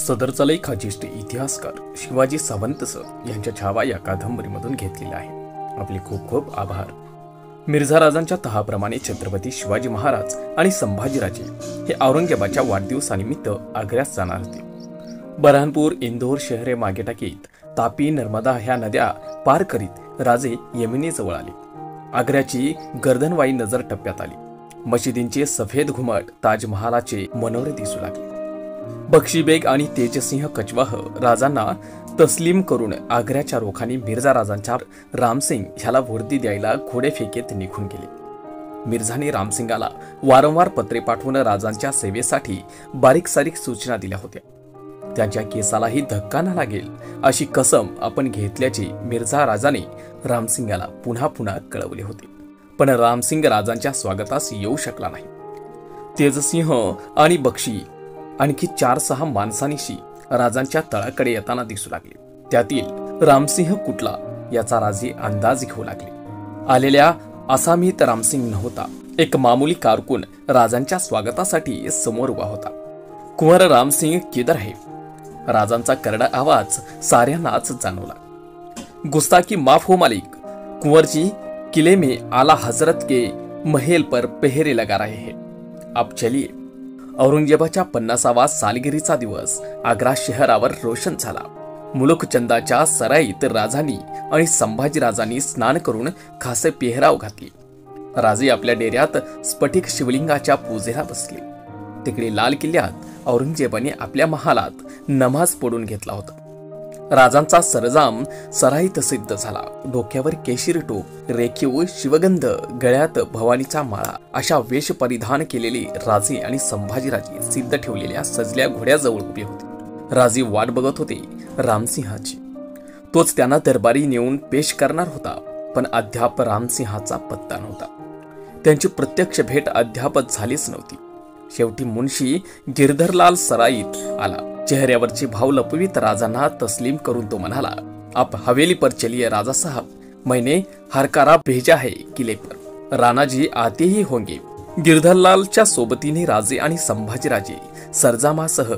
सदरचा लेख हा ज्येष्ठ इतिहासकार शिवाजी सावंत सर यांच्या छावा या कादंबरीमधून घेतलेला आहे। आपले खूप खूप आभार। मिर्झा राजांच्या तहाप्रमाणे छत्रपती शिवाजी महाराज आणि संभाजीराजे हे औरंगजेबाच्या वाढदिवसानिमित्त आग्र्यास जाणार होते। बऱ्हाणपूर, इंदोर शहरे मागे टाकीत तापी, नर्मदा ह्या नद्या पार करीत राजे यमुनेजवळ आले। आग्र्याची गर्दनवाई नजर टप्प्यात आली। मशिदींचे सफेद घुमट, ताजमहालाचे मनोरे दिसू लागले। बक्षीबेग आणि तेजसिंह कचवाह राजांना तस्लीम करून आग्र्याच्या रोखांनी मिर्झा राजांच्या रामसिंग ह्याला वर्दी द्यायला घोडे फेकेत निघून गेले। मिर्झाने रामसिंगाला वारंवार पत्रे पाठवून राजांच्या सेवेसाठी बारीक सारीक सूचना दिल्या होत्या। त्यांच्या केसालाही धक्का न लागेल अशी कसम आपण घेतल्याचे मिर्झा राजाने रामसिंगाला पुन्हा पुन्हा कळवले होते। पण रामसिंग राजांच्या स्वागतास येऊ शकला नाही। तेजसिंह आणि बक्षी आणखी 4-6 माणसांनीशी राजांच्या तळाकडे येताना दिसू लागले। त्यातील रामसिंह कुठला याचा राजे अंदाज घेऊ लागले। आलेल्या असामीत रामसिंग नव्हता। एक मामूली कारकून राजांच्या स्वागतासाठी समोर उभा होता। कुंवर रामसिंग किधर है? राजांचा करडा आवाज साऱ्यांनाच जाणवला। गुस्ताखी माफ हो मालिक, कुंवर जी किले में आला हजरत के महल पर पहरे लगा रहे हैं, आप चलिए। औरंगजेबाच्या 50वा सालगिरीचा दिवस आग्रा शहरावर रोशन झाला। मुलुकचंदाच्या सराईत राजांनी आणि संभाजीराजांनी स्नान करून खासे पेहराव घातली। राजे आपल्या डेऱ्यात स्फटिक शिवलिंगाच्या पूजेला बसले। तिकडे लाल किल्ल्यात औरंगजेबाने आपल्या महालात नमाज पडून घेतला होता। राजांचा सरंजाम सराईत सिद्ध झाला। डोक्यावर केशरी टोप, रेखीव शिवगंध, गळ्यात भवानीचा माळा अशा वेश परिधान केलेले राजे आणि संभाजीराजे सिद्ध ठेवलेल्या सजल्या घोड्याजवळ उभे होते। राजे वाट बघत होते रामसिंहाची। तोच त्यांना दरबारी नेऊन पेश करणार होता, पण अद्याप रामसिंहाचा पत्ता नव्हता। त्यांची प्रत्यक्ष भेट अद्याप झालीच नव्हती। शेवटी मुन्शी गिरधरलाल सराईत आला। चेहऱ्यावरचे भाव लपवीत राजांना तस्लीम करून तो म्हणाला, आप हवेली पर चलिए राजा साहब, मैंने हरकारा भेजा है किले पर, राणाजी आते ही होंगे। गिरधरलालच्या सोबतीने राजे आणि संभाजीराजे सरजामासह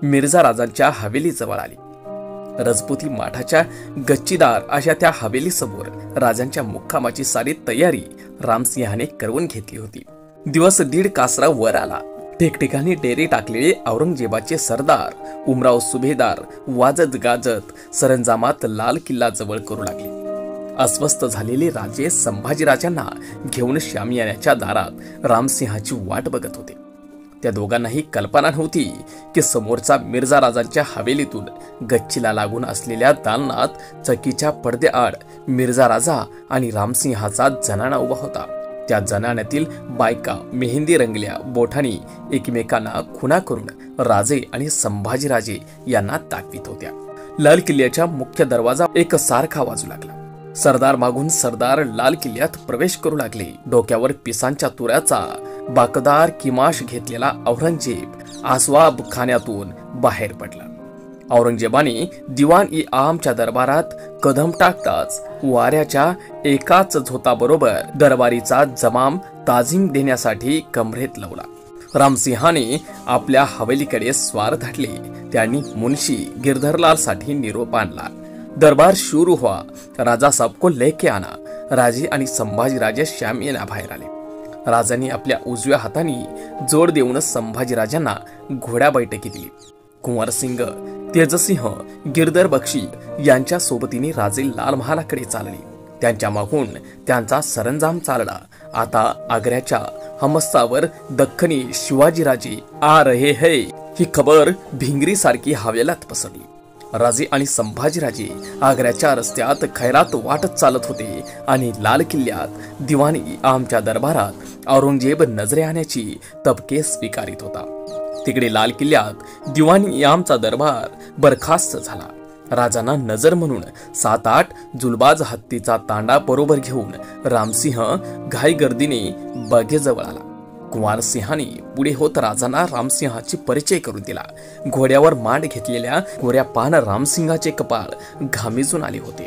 मिर्झा राजांच्या हवेली जवळ आले। रजपुती माठाच्या गच्चीदार अशा त्या हवेली समोर राजांच्या मुक्कामाची सारी तयारी रामसिंहाने करवून घेतली होती। दिवस दीड कासरा वर आला। ठिकठिकाणी डेरे टाकलेले औरंगजेबाचे सरदार, उमराव सुभेदार वाजत गाजत सरंजामात लाल किल्ला जवळ करू लागले। अस्वस्थ झालेले राजे संभाजीराजांना घेऊन शामियान्याच्या दारात रामसिंहाची वाट बघत होते। त्या दोघांनाही कल्पना नव्हती की समोरचा मिर्झा राजांच्या हवेलीतून गच्चीला लागून असलेल्या दालनात चकीच्या पडद्याआड मिर्झा राजा आणि रामसिंहाचा जनाना उभा होता। त्या जनान्यातील बायका मेहंदी रंगल्या बोटांनी एकमेकांना खुणा करून राजे आणि संभाजीराजे यांना दाखवित होत्या। लाल किल्ल्याच्या मुख्य दरवाजा एक सारखा वाजू लागला। सरदार मागून सरदार लाल किल्ल्यात प्रवेश करू लागले। डोक्यावर पिसांच्या तुऱ्याचा बाकदार किमाश घेतलेला औरंगजेब आसवाब खान्यातून बाहेर पडला। औरंगजेबाने दिवाण-ई-आमच्या दरबारात कदम टाकताच वाऱ्याच्या एकाच झोताबरोबर दरबारीचा जमाम ताजीम देण्यासाठी कमरेत लावला। रामसिंहाने आपल्या हवेलीकडे स्वार धाडले। त्यांनी मुन्शी गिरधरलालसाठी निरोप आणला, दरबार शुरू हुआ, राजा सबको लेके आना। राजे आणि संभाजीराजे शामियाना बाहेर आले। राजांनी आपल्या उजव्या हाताने जोड देऊन संभाजीराजांना घोड्या बैठकी दिली। कुंवरसिंग, तेजसिंह, गिरधर बक्षी यांच्या सोबतीने राजे लाल महालाकडे चालले। त्यांच्या मागून त्यांचा सरंजाम चालला। आता आग्र्याच्या हमस्तावर दख्खनी शिवाजीराजे आ रहे है ही खबर भिंगरी सारखी हवेलात पसरली। राजे आणि संभाजीराजे आग्र्याच्या रस्त्यात खैरात वाटत चालत होते आणि लाल किल्ल्यात दिवाण-ई-आमच्या दरबारात औरंगजेब नजरे आणण्याची तबके स्वीकारित होता। तिकडे लाल किल्ल्यात दिवाण-ई-आमचा दरबार बरखास्त झाला। राजांना नजर म्हणून 7-8 जुलबाज हत्तीचा तांडा बरोबर घेऊन रामसिंह घाई गर्दीने बघेजवळ आला। कुंवरसिंहाने पुढे होत राजांना रामसिंहाची परिचय करून दिला। घोड्यावर मांड घेतलेल्या गोऱ्या पान रामसिंहाचे कपाळ घामेजून आले होते।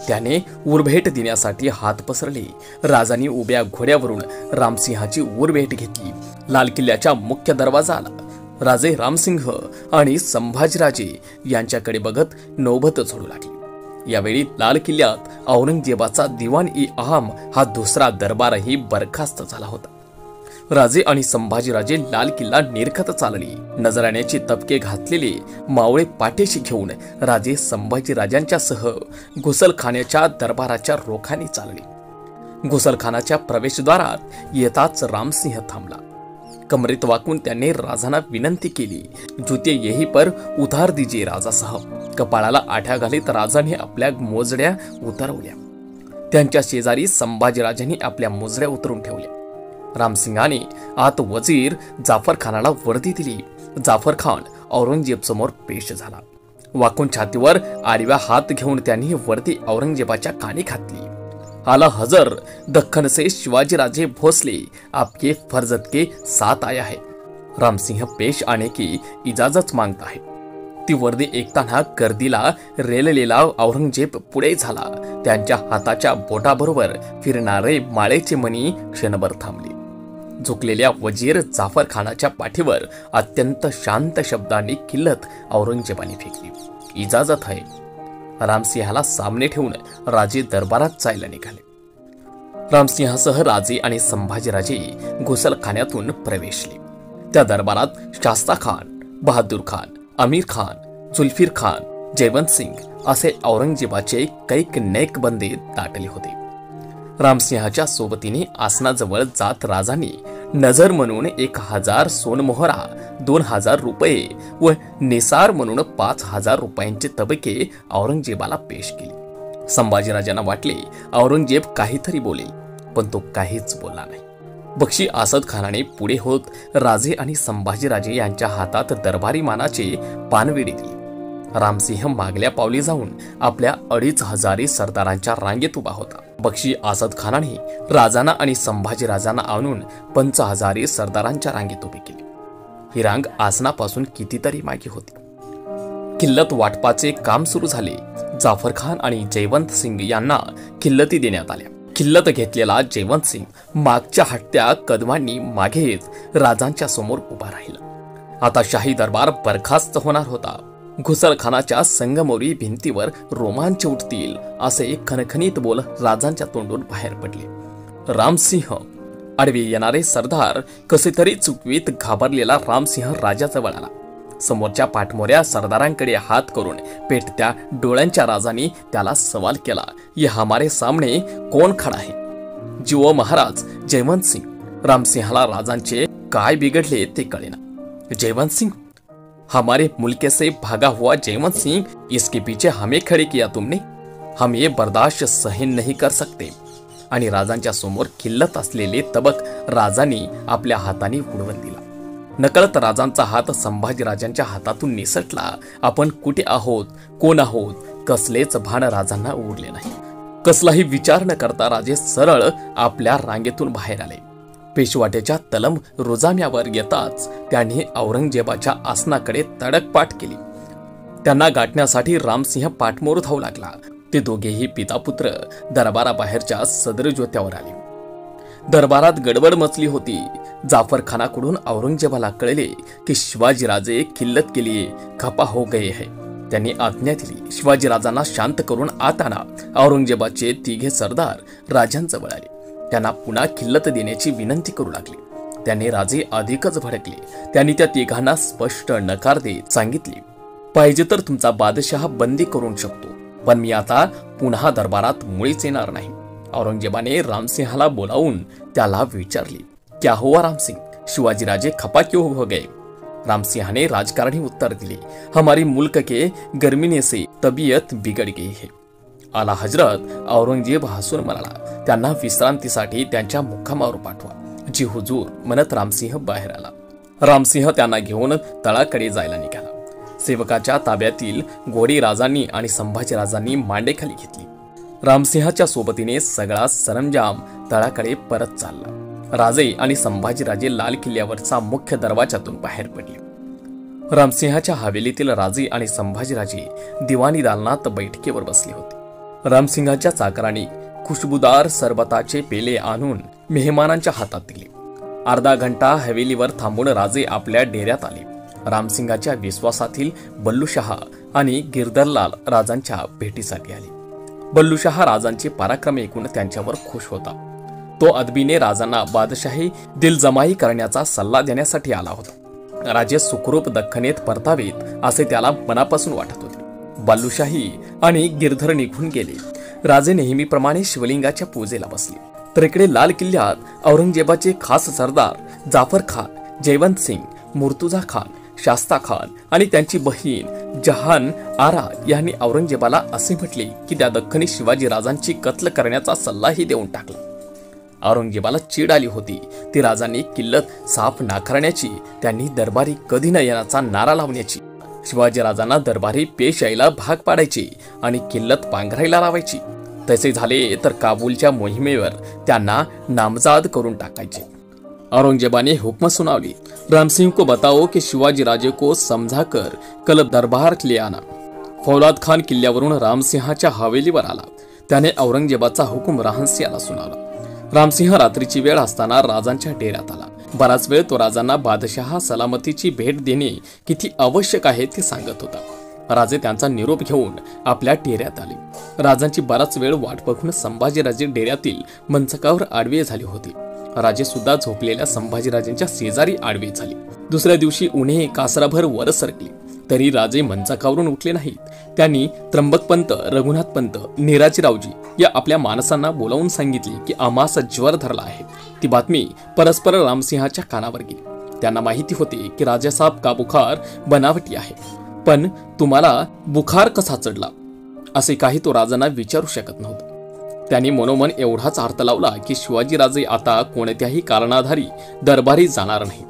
त्याने उरभेट देण्यासाठी हात पसरले। राजांनी उभ्या घोड्यावरून रामसिंहाची उरभेट घेतली। लाल किल्ल्याच्या मुख्य दरवाजा आला। राजे रामसिंह आणि संभाजीराजे यांच्याकडे बघत नौबत झोडू लागली। यावेळी लाल किल्ल्यात औरंगजेबाचा दिवान ई आम हा दुसरा दरबारही बरखास्त झाला होता। राजे आणि संभाजीराजे लाल किल्ला निरखत चालली। नजराण्याची तपके घातलेले मावळे पाठीशी घेऊन राजे संभाजीराजांच्या सह घुसलखान्याच्या दरबाराच्या रोखाने चालले। घुसलखानाच्या प्रवेशद्वारात येताच रामसिंह थांबला। कमरेत वाकून त्यांनी राजांना विनंती केली, जुते यही पर उतार दीजिए राजा साहब। कपाळाला आठ्या घालीत राजाने आपल्या मोजड्या उतरवल्या। त्यांच्या शेजारी संभाजीराजांनी आपल्या मोजड्या उतरून ठेवल्या। रामसिंहाने आत वजीर जाफर खानाला वर्दी दिली। जाफर खान औरंगजेब समोर पेश झाला। वाकून छातीवर आडव्या हात घेऊन त्यांनी वर्दी औरंगजेबाच्या कानी घातली। आला हजर दख्खन से शिवाजीराजे भोसले, आपके फर्जत के साथ आया है। रामसिंह पेश आने की इजाजत मागता है। ती वर्दी ऐकताना गर्दीला रेललेला औरंगजेब पुढे झाला। त्यांच्या हाताच्या बोटाबरोबर फिरणारे माळेचे मणी क्षणभर थांबले। झुकलेल्या वजीर जाफर खानाच्या पाठीवर अत्यंत शांत शब्दांनी किल्लत औरंगजेबाने फेकली, इजाजत है। रामसिंहाला सामने ठेवून राजे दरबारात जायला निघाले। रामसिंहासह राजे आणि संभाजीराजे घुसलखान्यातून प्रवेशले। त्या दरबारात शास्ता खान, बहादूर खान, अमीर खान, जुल्फिर खान, जयवंत सिंग असे औरंगजेबाचे कैक नेक बंदे दाटले होते। रामसिंहाच्या सोबतीने आसनाजवळ जात राजांनी नजर म्हणून 1000 सोनमोहरा, 2000 रुपये व निसार म्हणून 5000 रुपयांचे तबके औरंगजेबाला पेश केले। संभाजीराजांना वाटले औरंगजेब काहीतरी बोलेल, पण तो काहीच बोलला नाही। बक्षी आसद खानाने पुढे होत राजे आणि संभाजीराजे यांच्या हातात दरबारी मानाचे पानविडी दिली। रामसिंह मागल्या पावली जाऊन आपल्या 2500 सरदारांच्या रांगेत उभा होता। बक्षी आसद खानाने राजांना आणि संभाजीराजांना आणून 5000 सरदारांच्या रांगेत उभी केली। ही रांग आसनापासून कितीतरी मागे होती। किल्लत वाटपाचे काम सुरू झाले। जाफर खान आणि जयवंत सिंग यांना किल्लती देण्यात आल्या। किल्लत घेतलेला जयवंत सिंग मागच्या हट्ट्या कदमांनी मागे येत राजांच्या समोर उभा राहिला। आता शाही दरबार बरखास्त होणार होता। घुसलखानाच्या संगमोरी भिंतीवर रोमांच उठतील असे खणखणीत बोल राजांच्या तोंडून बाहेर पडले। रामसिंह आडवे येणारे सरदार कसे तरी चुकवीत घाबरलेला रामसिंह राजाजवळ आला। समोरच्या पाठमोऱ्या सरदारांकडे हात करून पेटत्या डोळ्यांच्या राजांनी त्याला सवाल केला, ये हमारे सामने कौन खडा है? जीवो महाराज जयवंत सिंग। रामसिंहाला राजांचे काय बिघडले ते कळेना। जयवंत सिंग, हमारे मुल्क से भागा हुआ जयवंत सिंह, इसके पीछे हमें खड़े किया तुमने? हम ये बर्दाश्त सहन नहीं कर सकते। आणि राजांच्या समोर किल्लत असलेले तबक राजांनी आपल्या हाताने उडवून दिला। नकळत राजांचा हात संभाजीराजांच्या हातातून निसटला। आपण कुठे आहोत, कोण आहोत, कसलेच भान राजांना उरले नाही। कसलाही विचार न करता राजे सरळ आपल्या रांगेतून बाहेर आले। पेशवाटेच्या तलम रोजाम्यावर येताच त्यांनी औरंगजेबाच्या आसनाकडे तडकपाठ केली। त्यांना गाठण्यासाठी रामसिंह पाठमोर धावू लागला। ते दोघेही पितापुत्र दरबाराबाहेरच्या सदर ज्योत्यावर आले। दरबारात गडबड मचली होती। जाफर खानाकडून औरंगजेबाला कळले की शिवाजीराजे किल्लत के लिए खपा हो गए है। त्यांनी आज्ञा दिली, शिवाजीराजांना शांत करून आत आणा। औरंगजेबाचे तिघे सरदार राजांजवळ आले। त्यांना पुन्हा किल्लत देण्याची विनंती करू लागली। त्यांनी राजे अधिकच भडकले। त्यांनी त्या तिघांना स्पष्ट नकार देत सांगितले, पाहिजे तर तुमचा बादशाह बंदी करून शकतो, पण मी आता पुन्हा दरबारात मुळीच येणार नाही। औरंगजेबाने रामसिंहाला बोलावून त्याला विचारले, क्या हुआ रामसिंग, शिवाजीराजे खपा क्यों हो गए? रामसिंहाने राजकारणी उत्तर दिले, हमारी मुल्क के गर्मीने से तबीयत बिगड़ गई है। आला हजरत औरंगजेब हसून म्हणाला, त्यांना विश्रांतीसाठी त्यांच्या मुक्कामावर पाठवा। जी हुजूर म्हणत रामसिंह बाहेर आला। रामसिंह त्यांना घेऊन तळाकडे जायला निघाला। सेवकाच्या ताब्यातील घोडी राजांनी आणि संभाजीराजांनी मांडेखाली घेतली। रामसिंहाच्या सोबतीने सगळा सरंजाम तळाकडे परत चालला। राजे आणि संभाजीराजे लाल किल्ल्यावरचा मुख्य दरवाजातून बाहेर पडले। रामसिंहाच्या हवेलीतील राजे आणि संभाजीराजे दिवाणी दालनात बैठकीवर बसले होते। रामसिंहाच्या चाकरांनी खुशबुदार सरबताचे पेले आणून मेहमानांच्या हातात दिले। अर्धा घंटा हवेलीवर थांबून राजे आपल्या डेऱ्यात आले। रामसिंगाच्या विश्वासातील बल्लूशहा आणि गिरधरलाल राजांच्या भेटीसाठी आले। बल्लूशहा राजांचे पराक्रम ऐकून त्यांच्यावर खुश होता। तो अदबीने राजांना बादशाही दिलजमाई करण्याचा सल्ला देण्यासाठी आला होता। राजे सुखरूप दख्खनेत परतावेत असे त्याला मनापासून वाटत होते। बल्लूशाही आणि गिरधर निघून गेले। राजे नेहमीप्रमाणे शिवलिंगाच्या पूजेला बसले, तर इकडे लाल किल्ल्यात औरंगजेबाचे खास सरदार जाफर खान, जयवंत सिंग, मुर्तुजा खान, शास्ता खान आणि त्यांची बहीण जहान आरा यांनी औरंगजेबाला असे म्हटले की त्या दख्खनी शिवाजी राजांची कत्ल करण्याचा सल्लाही देऊन टाकला। औरंगजेबाला चीड आली होती ती राजांनी किल्लत साफ नाकारण्याची, त्यांनी दरबारी कधी न येण्याचा नारा लावण्याची, शिवाजी राजांना दरबारी पेश यायला भाग पाडायची आणि किल्लत पांघरायला लावायची। तसे झाले तर काबूलच्या मोहिमेवर त्यांना नामजाद करून टाकायचे। औरंगजेबाने हुक्म सुनावली, रामसिंह को बताओ कि शिवाजी राजे को समझा कर कल दरबार ले आना। फौलाद खान किल्ल्यावरून रामसिंहाच्या हवेलीवर आला। त्याने औरंगजेबाचा हुकूम राहनसिंहाला सुनावला। रामसिंह रात्रीची वेळ असताना राजांच्या डेऱ्यात आला। बराच वेळ तो राजांना बादशहा सलामतीची भेट देणे किती आवश्यक आहे ते सांगत होता। राजे त्यांचा निरोप घेऊन आपल्या डेऱ्यात आले। राजांची बराच वेळ वाट बघून संभाजीराजे डेऱ्यातील मंचकावर आडवे झाले होते। राजे सुद्धा झोपलेल्या संभाजीराजांच्या शेजारी आडवे झाले। दुसऱ्या दिवशी उन्हे कासराभर वर सरकले तरी राजे मंचकावरून उठले नाहीत। त्यांनी त्र्यंबकपंत, रघुनाथपंत, निराजीरावजी या आपल्या माणसांना बोलावून सांगितले की आम्हास ज्वर धरला आहे। ती बातमी परस्पर रामसिंहाच्या कानावर गेली। त्यांना माहिती होते की राजासाहेब का बुखार बनावटी आहे, पण तुम्हाला बुखार कसा चढला असे काही तो राजांना विचारू शकत नव्हता। त्यांनी मनोमन एवढाच अर्थ लावला की शिवाजीराजे आता कोणत्याही कारणाधारी दरबारी जाणार नाही।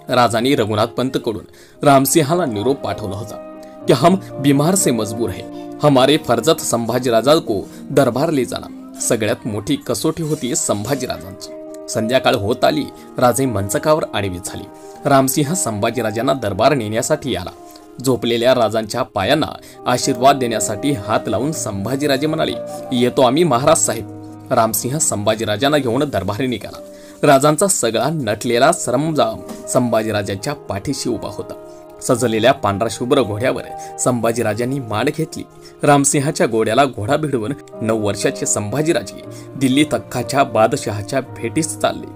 राजांनी रघुनाथपंत कडून रामसिंहाला निरोप पाठवला होता कि हम बीमार से मजबूर है, हमारे फर्जत संभाजीराजा को दरबार ले जाना। सगळ्यात मोठी कसोटी होती संभाजीराजांची। संध्याकाळ होत आली, राजे मंचकावर आडवे झाले। रामसिंह संभाजीराजांना दरबार नेण्यासाठी आला। झोपलेल्या राजांच्या पायांना आशीर्वाद देण्यासाठी हात लावून संभाजीराजे म्हणाले, येतो आम्ही महाराज साहेब। रामसिंह संभाजीराजांना घेऊन दरबारी निघाला। राजांचा सगळा नटलेला सरंजाम संभाजीराजांच्या पाठीशी उभा होता। सजलेल्या पांढरा शुभ्र घोड्यावर संभाजीराजांनी मान घेतली। रामसिंहाच्या घोड्याला घोडा भिडवून 9 वर्षाचे संभाजीराजे दिल्ली तख्ताच्या बादशहाच्या भेटीस चालले।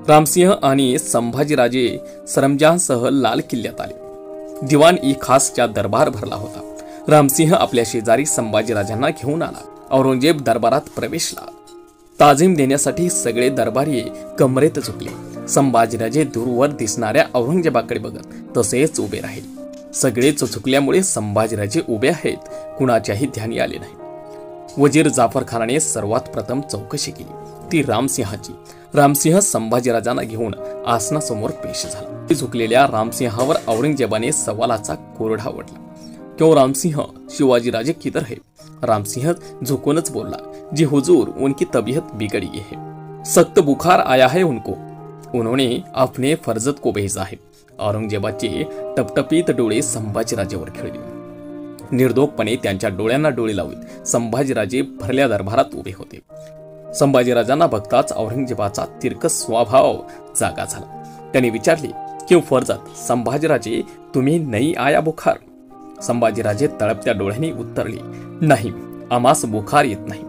रामसिंह आणि संभाजीराजे सरंजामसह लाल किल्ल्यात आले। दिवाण ई खासच्या दरबार भरला होता। रामसिंह आपल्या शेजारी संभाजीराजांना घेऊन आला। औरंगजेब दरबारात प्रवेशला। ताजीम देण्यासाठी सगळे दरबारी कमरेत झुकले। संभाजीराजे दूरवर दिसणाऱ्या औरंगजेबाकडे बघत तसेच उभे राहिले। सगळेच झुकल्यामुळे संभाजीराजे उभे आहेत कुणाच्याही ध्यानी आले नाही। वजीर जाफर खानाने सर्वात प्रथम चौकशी केली ती रामसिंहाची। रामसिंह संभाजीराजांना घेऊन आसनासमोर पेश झाला। झुकलेल्या रामसिंहावर औरंगजेबाने सवालाचा कोरडा ओढला, क्यों रामसिंह, शिवाजीराजे किधर है? रामसिंह झुकूनच बोलला, जी हुजूर, उनकी तबीयत बिगड़ी है, सख्त बुखार आया है उनको, उन्होंने अपने फर्जत को भेजा है। औरंगजेबाचे टपटपीत डोळे संभाजीराजेवर खिळले। निर्दोषपणे त्यांच्या डोळ्यांना डोळे लावत संभाजीराजे भरल्या दरबारात उभे होते। संभाजीराजांना बघताच औरंगजेबाचा तिरकस स्वभाव जागा झाला। त्यांनी विचारले, क्यों फर्जत? संभाजीराजे, तुम्ही नहीं आया बुखार? संभाजीराजे तळपत्या डोळ्यांनी उत्तरले, नहीं, आम्हास बुखार येत नाही।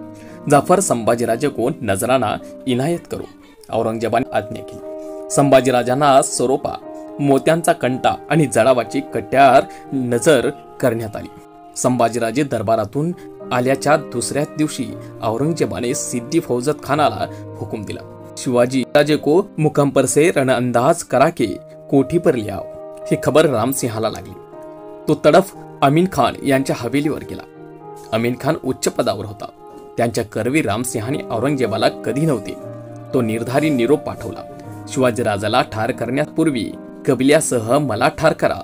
जाफर, संभाजीराजे को नजराना इनायत करो। औरंगजेबाने आज्ञा केली। संभाजीराजांना सरोपा, मोत्यांचा कंटा आणि जडावाची कट्यार नजर करण्यात आली। संभाजीराजे दरबारातून आल्याच्या दुसऱ्याच दिवशी औरंगजेबाने सिद्दी फौजत खानाला हुकुम दिला, शिवाजी राजे को मुकाम पर से रणअंदाज करा के कोठी पर ले आओ। ही खबर रामसिंहाला लागली। तो तडफ अमीन खान यांच्या हवेलीवर गेला। अमीन खान उच्च पदावर होता। त्यांच्या करवी रामसिंहाने औरंगजेबाला कधी नव्हते। तो निर्धारी निरोप पाठवला, शिवाजीराजाला ठार करण्यापूर्वी कबिल्यासह मला ठार करा।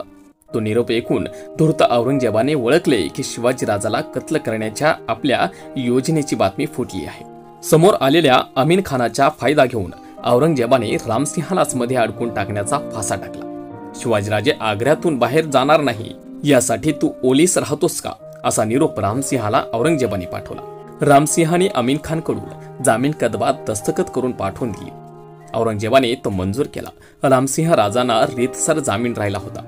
तो निरोप ऐकून धूर्त औरंगजेबाने ओळखले की शिवाजीराजाला कत्ल करण्याच्या आपल्या योजनेची बातमी फुटली आहे। समोर आलेल्या अमीन खानाचा फायदा घेऊन औरंगजेबाने रामसिंहालाच मध्ये अडकून टाकण्याचा फासा टाकला। शिवाजीराजे आग्र्यातून बाहेर जाणार नाही यासाठी तू ओलीस राहतोस का, असा निरोप रामसिंहाला औरंगजेबाने पाठवला। रामसिंहाने अमीन खान कडून जामीन कदबात दस्तखत करून पाठवून दिली। औरंगजेबाने तो मंजूर केला। रामसिंह राजांना रीतसर जामीन राहिला होता।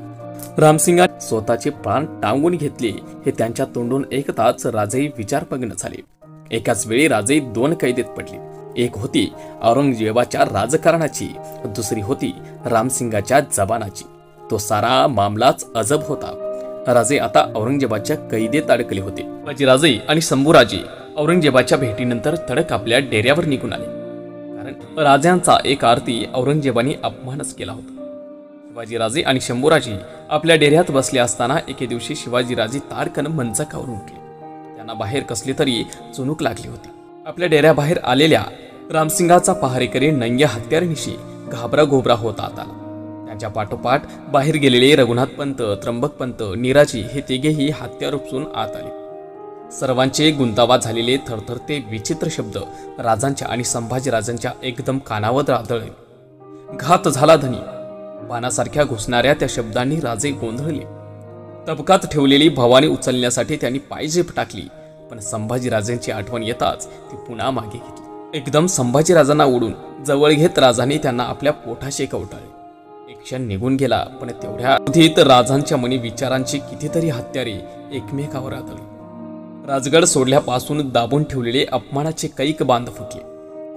रामसिंगा स्वतःचे प्राण टांगून घेतले हे त्यांच्या तोंडून ऐकताच राजे विचारमग्न झाले. एकाच वेळी राजे 2 कैदेत पडले. एक होती औरंगजेबाच्या राजकारणाची, दुसरी होती रामसिंगाच्या जबानाची. तो सारा मामलाच अजब होता. राजे आता औरंगजेबाच्या कैदेत अडकले होते. शिवाजीराजे आणि शंभूराजे औरंगजेबाच्या भेटीनंतर तडक आपल्या डेऱ्यावर निघून आले, कारण राजांचा एक आरती औरंगजेबाने अपमानच केला होता. शिवाजीराजे आणि शंभूराजे आपल्या डेऱ्यात बसले असताना एके दिवशी शिवाजीराजे ताडकन मंचकावरून उठले. त्यांना बाहेर कसली तरी चुणूक लागली होती. आपल्या डेऱ्याबाहेर आलेल्या रामसिंगाचा पहारेकरी नंग्या हत्यारानिशी घाबरा घोबरा होत आला. त्यांच्या पाठोपाठ बाहेर गेलेले रघुनाथपंत, त्र्यंबकपंत, निराजी हे तिघेही हत्यार उपसून आत आले. सर्वांचे गुंतावात झालेले थरथरते विचित्र शब्द राजांच्या आणि संभाजीराजांच्या एकदम कानावर आदळले. घात झाला धनी, बाणासारख्या घुसणाऱ्या त्या शब्दांनी राजे गोंधळले. तबकात ठेवलेली भवानी उचलण्यासाठी त्यांनी पायजेप टाकली, पण संभाजीराजांची आठवण येताच ती पुन्हा मागे घेतली. एकदम संभाजीराजांना ओढून जवळ घेत राजांनी त्यांना आपल्या पोटाशी कवटाळले. एक क्षण निघून गेला, पण तेवढ्या अवधीत राजांच्या मनी विचारांची कितीतरी हत्यारे एकमेकावर आदळली. राजगड सोडल्यापासून दाबून ठेवलेले अपमानाचे कैक बांध फुटले.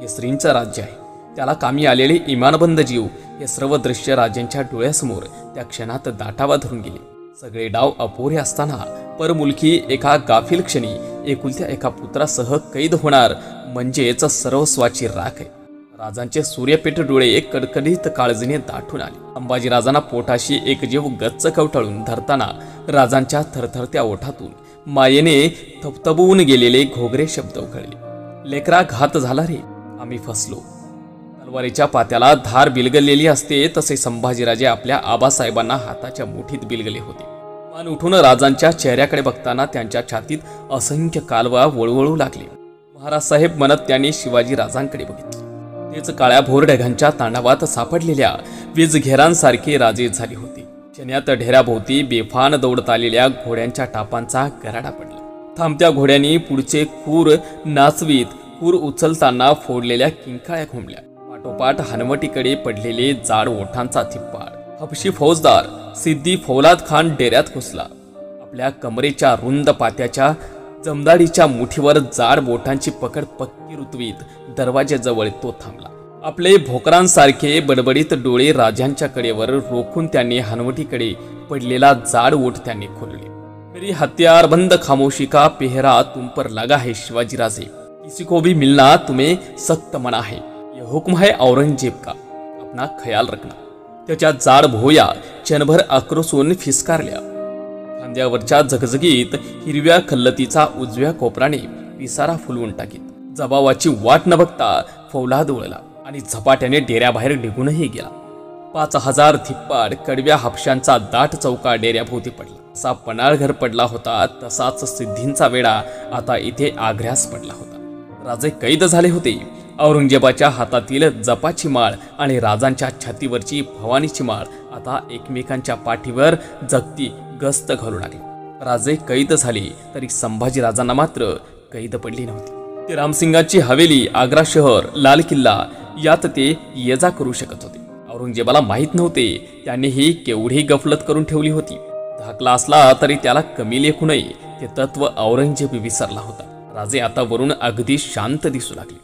हे श्रींचं राज्य आहे, त्याला कामी आलेले इमानबंद जीव हे सर्व दृश्य राजांच्या डोळ्यासमोर त्या क्षणात दाटावा धरून गेले. सगळे डाव अपुरे असताना परमुलकी एका गाफील क्षणी एकुलत्या एका पुत्रासह कैद होणार म्हणजेच सर्वस्वाची राख आहे. राजांचे सूर्यपेठ डोळे कडकडीत काळजीने दाटून आले. संभाजीराजांना पोटाशी एक जीव गच्च कवटाळून धरताना राजांच्या थरथरत्या ओठातून मायेने थपथपवून गेलेले घोगरे शब्द उघडले. लेकरा, घात झाला रे, आम्ही फसलो. तलवारीच्या पात्याला धार बिलगलेली असते तसे संभाजीराजे आपल्या आबासाहेबांना हाताच्या मुठीत बिलगले होते. मान उठून राजांच्या चेहऱ्याकडे बघताना त्यांच्या छातीत असंख्य कालवा वळवळू लागले. महाराज साहेब म्हणत त्यांनी शिवाजीराजांकडे बघितले. तेच काळ्या भोर ढगांच्या तांडवात सापडलेल्या वीजघेरांसारखे राजे झाले होते. शन्यात ढेऱ्याभोवती बेफान दौडत आलेल्या घोड्यांच्या टापांचा गराडा पडला. थांबत्या घोड्यांनी पुढचे खूर नाचवीत, खूर उचलताना फोडलेल्या किंकाळ्या घुमल्या. पाठोपाठ हनवटीकडे पडलेले जाड ओठांचा थिप्पाड. हबशी फौजदार सिद्दी फौलाद खान डेऱ्यात घुसला. आपल्या कमरेच्या रुंद पात्याच्या जमदाडीच्या मुठीवर जाड बोटांची पकड पक्की रुतवीत दरवाज्याजवळ तो थांबला. आपले भोकरांसारखे बडबडीत डोळे राजांच्या कडेवर रोखून त्यांनी हनवटीकडे पडलेला जाड ओठ त्यांनी खोलले. मेरी हत्यार बंद खामोशी का पेहरा तुम पर लगा है शिवाजीराजे, किसी को भी मिलना तुम्हें सख्त मना है. यह हुक्म है औरंगजेब का, अपना ख्याल रखना. त्याच्या जाड भोया क्षणभर आक्रोशून फिसकारल्या. खांद्यावरच्या झगझगीत हिरव्या खल्लतीचा उजव्या कोपराने पिसारा फुलवून टाकीत जबावाची वाट न बघता फौलाद वळला आणि झपाट्याने डेऱ्याबाहेर निघूनही गेला. 5000 थिप्पाड कडव्या हापशांचा दाट चौका डेऱ्याभोवती पडला. असा पणाळघर पडला होता तसाच सिद्धींचा वेढा आता इथे आग्र्यास पडला होता. राजे कैद झाले होते. औरंगजेबाच्या हातातील जपाची माळ आणि राजांच्या छातीवरची भवानीची माळ आता एकमेकांच्या पाठीवर जगती गस्त घालू लागली. राजे कैद झाले तरी संभाजीराजांना मात्र कैद पडली नव्हती. ते रामसिंगाची हवेली, आग्रा शहर, लाल किल्ला यात ते ये जा करू शकत होते. औरंगजेबाला माहीत नव्हते त्यांनी ही केवढी गफलत करून ठेवली होती. धाकला असला तरी त्याला कमी लेखू नये ते तत्व औरंगजेब विसरला होता. राजे आता वरून अगदी शांत दिसू लागले,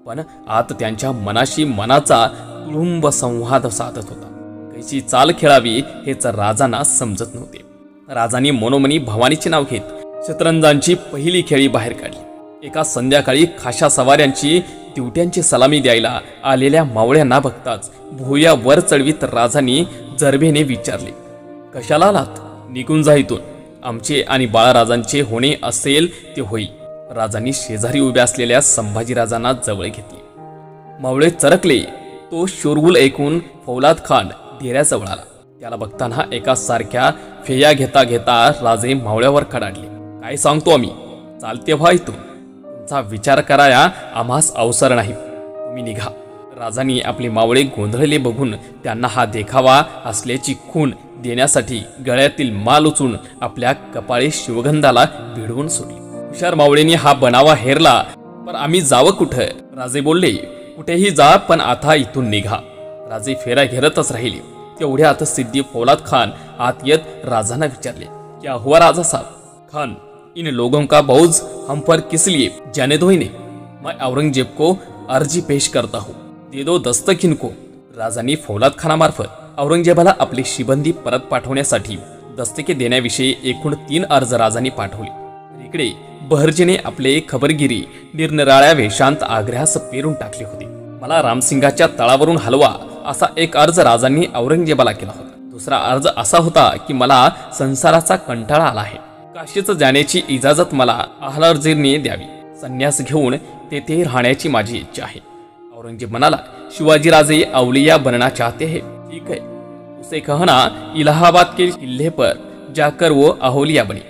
पण आत त्यांच्या मनाशी मनाचा तुळुंब संवाद साधत होता. कैची चाल खेळावी हेच राजांना समजत नव्हते. राजांनी मनोमनी भवानीचे नाव घेत शतरंजांची पहिली खेळी बाहेर काढली. एका संध्याकाळी खाशा सवाऱ्यांची दिवट्यांची सलामी द्यायला आलेल्या मावळ्यांना बघताच भुया वर चढवीत राजांनी जरबेने विचारले, कशाला आलात? निघून जा इथून. आमचे आणि बाळराजांचे होणे असेल ते होईल. राजांनी शेजारी उभ्या असलेल्या संभाजीराजांना जवळ घेतले. मावळे चरकले. तो शोरगुल ऐकून फौलाद खान डेऱ्याजवळ आला. त्याला बघताना एका सारख्या फेया घेता घेता राजे मावळ्यावर कडाडले. काय सांगतो आम्ही, चालते व्हा इथून. तुमचा विचार कराया आम्हास अवसर नाही, तुम्ही निघा. राजांनी आपले मावळे गोंधळले बघून त्यांना हा देखावा असल्याची खूण देण्यासाठी गळ्यातील माल उचून आपल्या कपाळी शिवगंधाला भिडवून सोडली. हुशार मावळेनी हा बनावा हेरला. पण आम्ही जावं कुठं? राजे बोलले, कुठेही जा पण आता इथून निघा. राजे फेरा घेरतच राहिले. तेवढ्यात सिद्दी फौलाद खान आत येत राजांना विचारले, क्या हुआ राजा साहब? खान, इन लोगों का बोझ हम पर किस लिए? जाने दो इन्हें, मैं औरंगजेब को अर्जी पेश करता हूँ, दे दो दस्तक इनको. राजांनी फौलाद खानामार्फत औरंगजेबाला आपली शिबंदी परत पाठवण्यासाठी दस्तके देण्याविषयी एकूण 3 अर्ज राजांनी पाठवले. इकडे बहरजीने आपले खबरगिरी निरनिराळ्या वेशांत आग्र्यास पेरून टाकले होते. मला रामसिंगाच्या तळावरून हलवा असा एक अर्ज राजांनी औरंगजेबाला केला होता. दुसरा अर्ज असा होता की मला संसाराचा कंटाळा आला आहे, काशीच जाण्याची इजाजत मला अहलर्जींनी द्यावी, संन्यास घेऊन तेथे राहण्याची माझी इच्छा आहे. औरंगजेब म्हणाला, शिवाजीराजे अवलिया बनना चाहते हैं, ठीक है, उसे कहना इलाहाबाद के किले पर जाकर वो अहोलिया बने.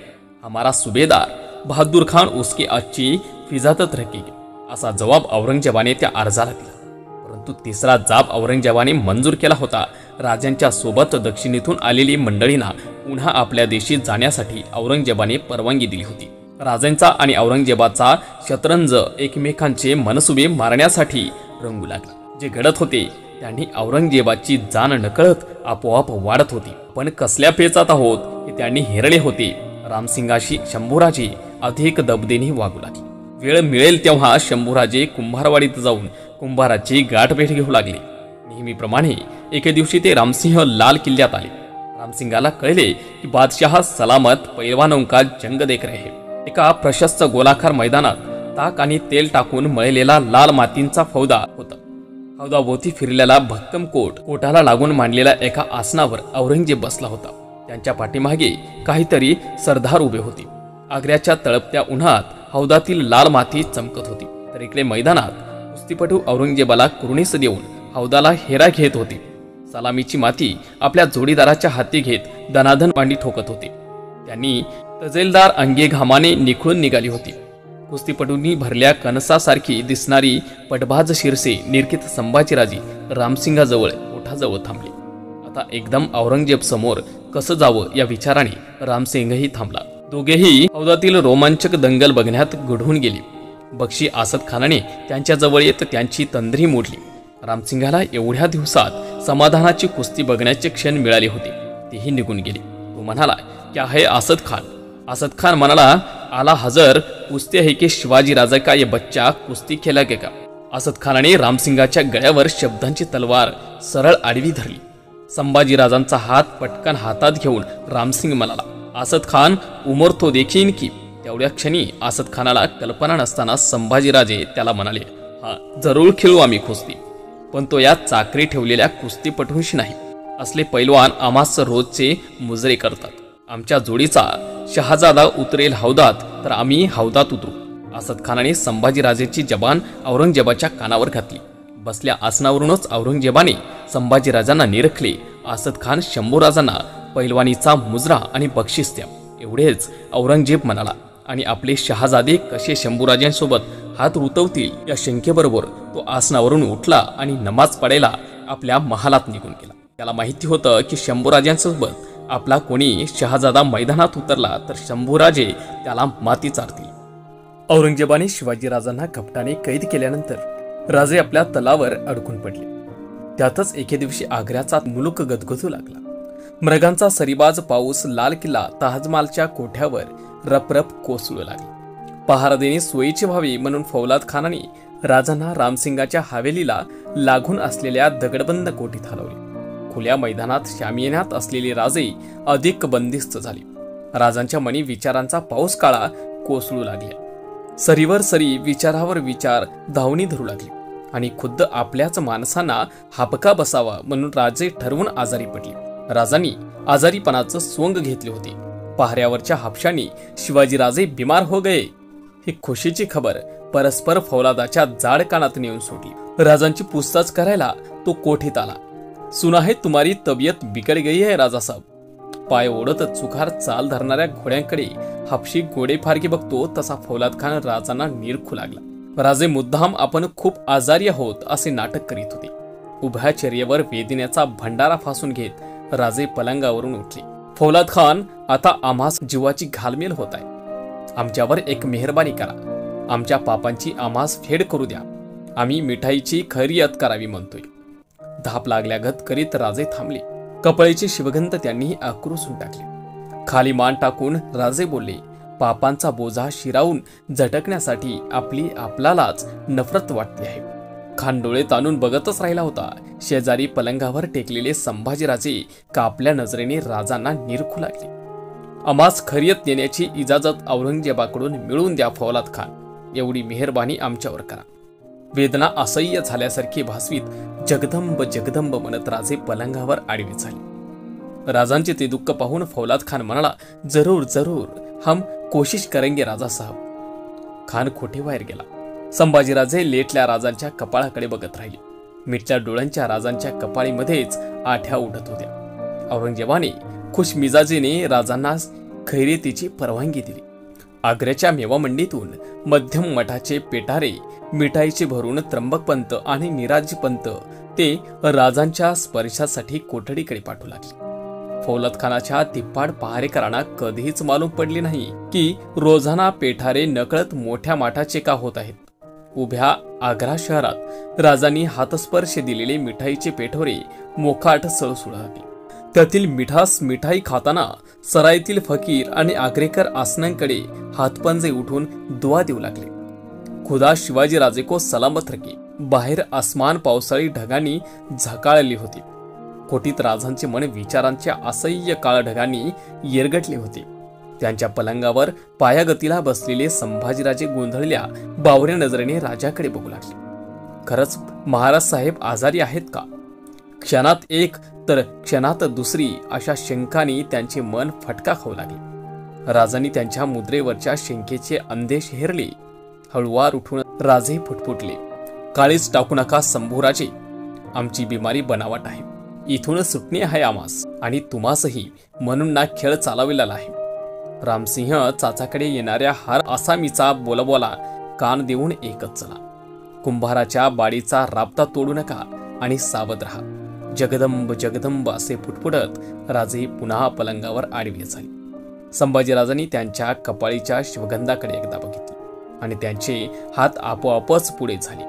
हमारा सुबेदार बहादुर खान उसकी अच्छी फिजातत रखेगी. असा जवाब औरंगजेबाने त्या अर्जाला दिला. परंतु तिसरा जाब औरंगजेबाने मंजूर केला होता. राजांच्या सोबत दक्षिणेतून आलेली मंडळींना पुन्हा आपल्या देशी जाण्यासाठी औरंगजेबाने परवानगी दिली होती. राजांचा आणि औरंगजेबाचा शतरंज एकमेकांचे मनसुबे मारण्यासाठी रंगू लागला. जे घडत होते त्यांनी औरंगजेबाची जाण नकळत आपोआप वाढत होती. पण कसल्या पेचात आहोत हे त्यांनी हेरले होते. रामसिंगाशी शंभूराजे अधिक दबदेने वागू लागले. वेळ मिळेल तेव्हा शंभूराजे कुंभारवाडीत जाऊन कुंभाराची गाठभेट घेऊ लागले. नेहमीप्रमाणे एके दिवशी ते रामसिंह लाल किल्ल्यात आले. रामसिंगाला कळले की बादशाह सलामत पैलवानों का जंग देख रहे हैं. एका प्रशस्त गोलाकार मैदानात ताक आणि तेल टाकून मळलेला लाल मातींचा फौदा होता. हौदाभोवती फिरलेला भक्कम कोटाला लागून मांडलेल्या एका आसनावर औरंगजेब बसला होता. त्यांच्या पाठीमागे काहीतरी सरदार उभे होते. आग्र्याच्या तळपत्या उन्हात हौदातील लाल माती चमकत होती. तर इकडे मैदानात कुस्तीपटू औरंगजेबाला कुर्णीस देऊन हौदाला हेरा घेत होते. सलामीची माती आपल्या जोडीदाराच्या हाती घेत दनादन मांडी ठोकत होते. त्यांनी तजेलदार अंगे घामाने निखळून निघाली होती. कुस्तीपटूंनी भरल्या कणसासारखी दिसणारी पटबाज शिरसे निरखित संभाजीराजे रामसिंगाजवळ ओठाजवळ थांबले. आता एकदम औरंगजेब समोर कसं जावं या विचाराने रामसिंगही थांबला. दोघेही हौदातील रोमांचक दंगल बघण्यात गढून गेले. बक्षी आसद खानाने त्यांच्या जवळ येत त्यांची तंद्री मोडली. रामसिंगाला एवढ्या दिवसात समाधानाची कुस्ती बघण्याचे क्षण मिळाले होते, तेही निघून गेले. तो म्हणाला, क्या है आसद खान? आसद खान म्हणाला, आला हजर, पूछते है कि शिवाजी राजा का ये बच्चा कुस्ती खेळेगा. आसद खानाने रामसिंगाच्या गळ्यावर शब्दांची तलवार सरळ आडवी धरली. संभाजीराजांचा हात पटकन हातात घेऊन रामसिंग म्हणाला, आसद खान, उमर तो देखीन की. तेवढ्या क्षणी आसद खानाला कल्पना नसताना संभाजीराजे त्याला म्हणाले, हा, जरूर खेळू आम्ही कुस्ती, पण तो या चाकरी ठेवलेल्या कुस्तीपटूंशी नाही. असले पैलवान आम्हास रोजचे मुजरे करतात. आमच्या जोडीचा शहाजादा उतरेल हौदात तर आम्ही हौदात उतरू. आसद खानाने संभाजीराजेची जबान औरंगजेबाच्या कानावर घातली. बसल्या आसनावरूनच औरंगजेबाने संभाजीराजांना निरखले. आसद खान शंभूराजांना पैलवानीचा मुजरा आणि बक्षीस द्या एवढेच औरंगजेब म्हणाला. आणि आपले शहाजादे कसे शंभूराजांसोबत हात रुतवतील या शंकेबरोबर तो आसनावरून उठला आणि नमाज पडायला आपल्या महालात निघून गेला. त्याला माहिती होतं की शंभूराजांसोबत आपला कोणी शहाजादा मैदानात उतरला तर शंभूराजे त्याला माती चारतील. औरंगजेबाने शिवाजीराजांना कपटाने कैद केल्यानंतर राजे आपल्या तलावर अडकून पडले. त्यातच एके दिवशी आग्र्याचा मुलूक गदगदू लागला. मृगांचा सरीबाज पाऊस लाल किल्ला ताजमहालच्या कोठ्यावर रपरप कोसळू लागला. पहारा देणे सोयीचे व्हावे म्हणून फौलाद खानाने राजांना रामसिंगाच्या हवेलीला लागून असलेल्या दगडबंद कोठीत हलवले. खुल्या मैदानात शामियानात असलेले राजे अधिक बंदिस्त झाले. राजांच्या मनी विचारांचा पाऊस काळा कोसळू लागला. सरीवर सरी, विचारावर विचार धावणी धरू लागले आणि खुद्द आपल्याच माणसांना हापका बसावा म्हणून राजे ठरवून आजारी पडले. राजांनी आजारीपणाचं सोंग घेतले होते. पहाऱ्यावरच्या हापशांनी शिवाजीराजे बिमार हो गए ही खुशीची खबर परस्पर फौलादाच्या जाड कानात नेऊन सोडली. राजांची पूछताछ करायला तो कोठीत आला. सुना है तुम्हारी तबियत बिगड़ गई है राजा साहब. पाय ओढत चुकार चाल धरणाऱ्या घोड्यांकडे हापशी गोडे फारकी बघतो तसा फौलाद खान राजांना निरखू लागला. राजे मुद्दाम आपण खूप आजारी आहोत असे नाटक करीत होते. उभ्या चर्येवर वेदनेचा भंडारा फासून घेत राजे पलंगावरून उठले. फौलाद खान, आता आम्हास जीवाची घालमेल होत आहे. आमच्यावर एक मेहरबानी करा. आमच्या पापांची आम्हास फेड करू द्या. आम्ही मिठाईची खैरियत करावी म्हणतोय. धाप लागल्यागत करीत राजे थांबले. कपळेची शिवगंध त्यांनी आक्रोशून टाकली. खाली मान टाकून राजे बोलले, पापांचा बोजा शिरावून झटकण्यासाठी आपल्यालाच नफरत वाटते आहे. खान डोळे ताणून बघतच राहिला होता. शेजारी पलंगावर टेकलेले संभाजीराजे कापल्या नजरेने राजांना निरखू लागले. आम्हास खैरियत येण्याची इजाजत औरंगजेबाकडून मिळवून द्या फौलाद खान, एवढी मेहरबानी आमच्यावर करा. वेदना असह्य झाल्यासारखी भासवीत जगदंब जगदंब म्हणत राजे पलंगावर आडवे झाले. राजांचे ते दुःख पाहून फौलाद खान म्हणाला, जरूर जरूर, हम कोशिश करेंगे राजा साहब. खान कोठेबाहेर गेला. संभाजीराजे लेटल्या राजांच्या कपाळाकडे बघत राहिले. मिटल्या डोळ्यांच्या राजांच्या कपाळीमध्येच आठ्या उडत होत्या. औरंगजेबाने खुशमिजाजीने राजांना खैरियतीची परवानगी दिली. आग्र्याच्या मेवा मंडीतून मध्यम मठाचे पेटारे मिठाईचे भरून त्र्यंबकपंत आणि निराजीपंत ते राजांच्या स्पर्शासाठी कोठडीकडे पाठवू लागले. फौलाद खानाच्या तिप्पाड पहारेकरांना कधीच मालूम पडले नाही की रोजाना पेठारे नकळत मोठ्या माठाचे का होत आहेत. उभ्या आग्रा शहरात राजांनी हातस्पर्श दिलेले मिठाईचे पेठोरे मोकाट सळसुळ लागले. त्यातील मिठाई खाताना सराईतील फकीर आणि आग्रेकर आसनांकडे हातपंजे उठून दुआ देऊ लागले. खुदा शिवाजीराजे को सलामत रखे. बाहेर आसमान पावसाळी ढगांनी झाकाळली होती. कोठीत राजांचे मन विचारांच्या असह्य काळ ढगांनी येरगटले होते. त्यांच्या पलंगावर पायागतीला बसलेले संभाजीराजे गोंधळल्या बावऱ्या नजरेने राजाकडे बघू लागले. खरंच महाराज साहेब आजारी आहेत का? क्षणात एक तर क्षणात दुसरी अशा शंकांनी त्यांचे मन फटका खाऊ लागले. राजांनी त्यांच्या मुद्रेवरच्या शंकेचे अंदेश हेरले. हळुवार उठून राजे फुटफुटले. काळीच टाकू नका शंभूराजे, आमची बिमारी बनावट आहे. इथून सुटणे आहे आम्हास आणि तुम्हासही, म्हणून ना खेळ चालविलेला आहे. रामसिंह चाचाकडे येणाऱ्या हर आसामीचा बोलाबोला कान देऊन एकच चला. कुंभाराच्या बाडीचा राबता तोडू नका आणि सावध राहा. जगदंब जगदंब असे फुटफुटत राजे पुन्हा पलंगावर आडवे झाले. संभाजीराजांनी त्यांच्या कपाळीच्या शिवगंधाकडे एकदा बघितले आणि त्यांचे हात आपोआपच पुढे झाले.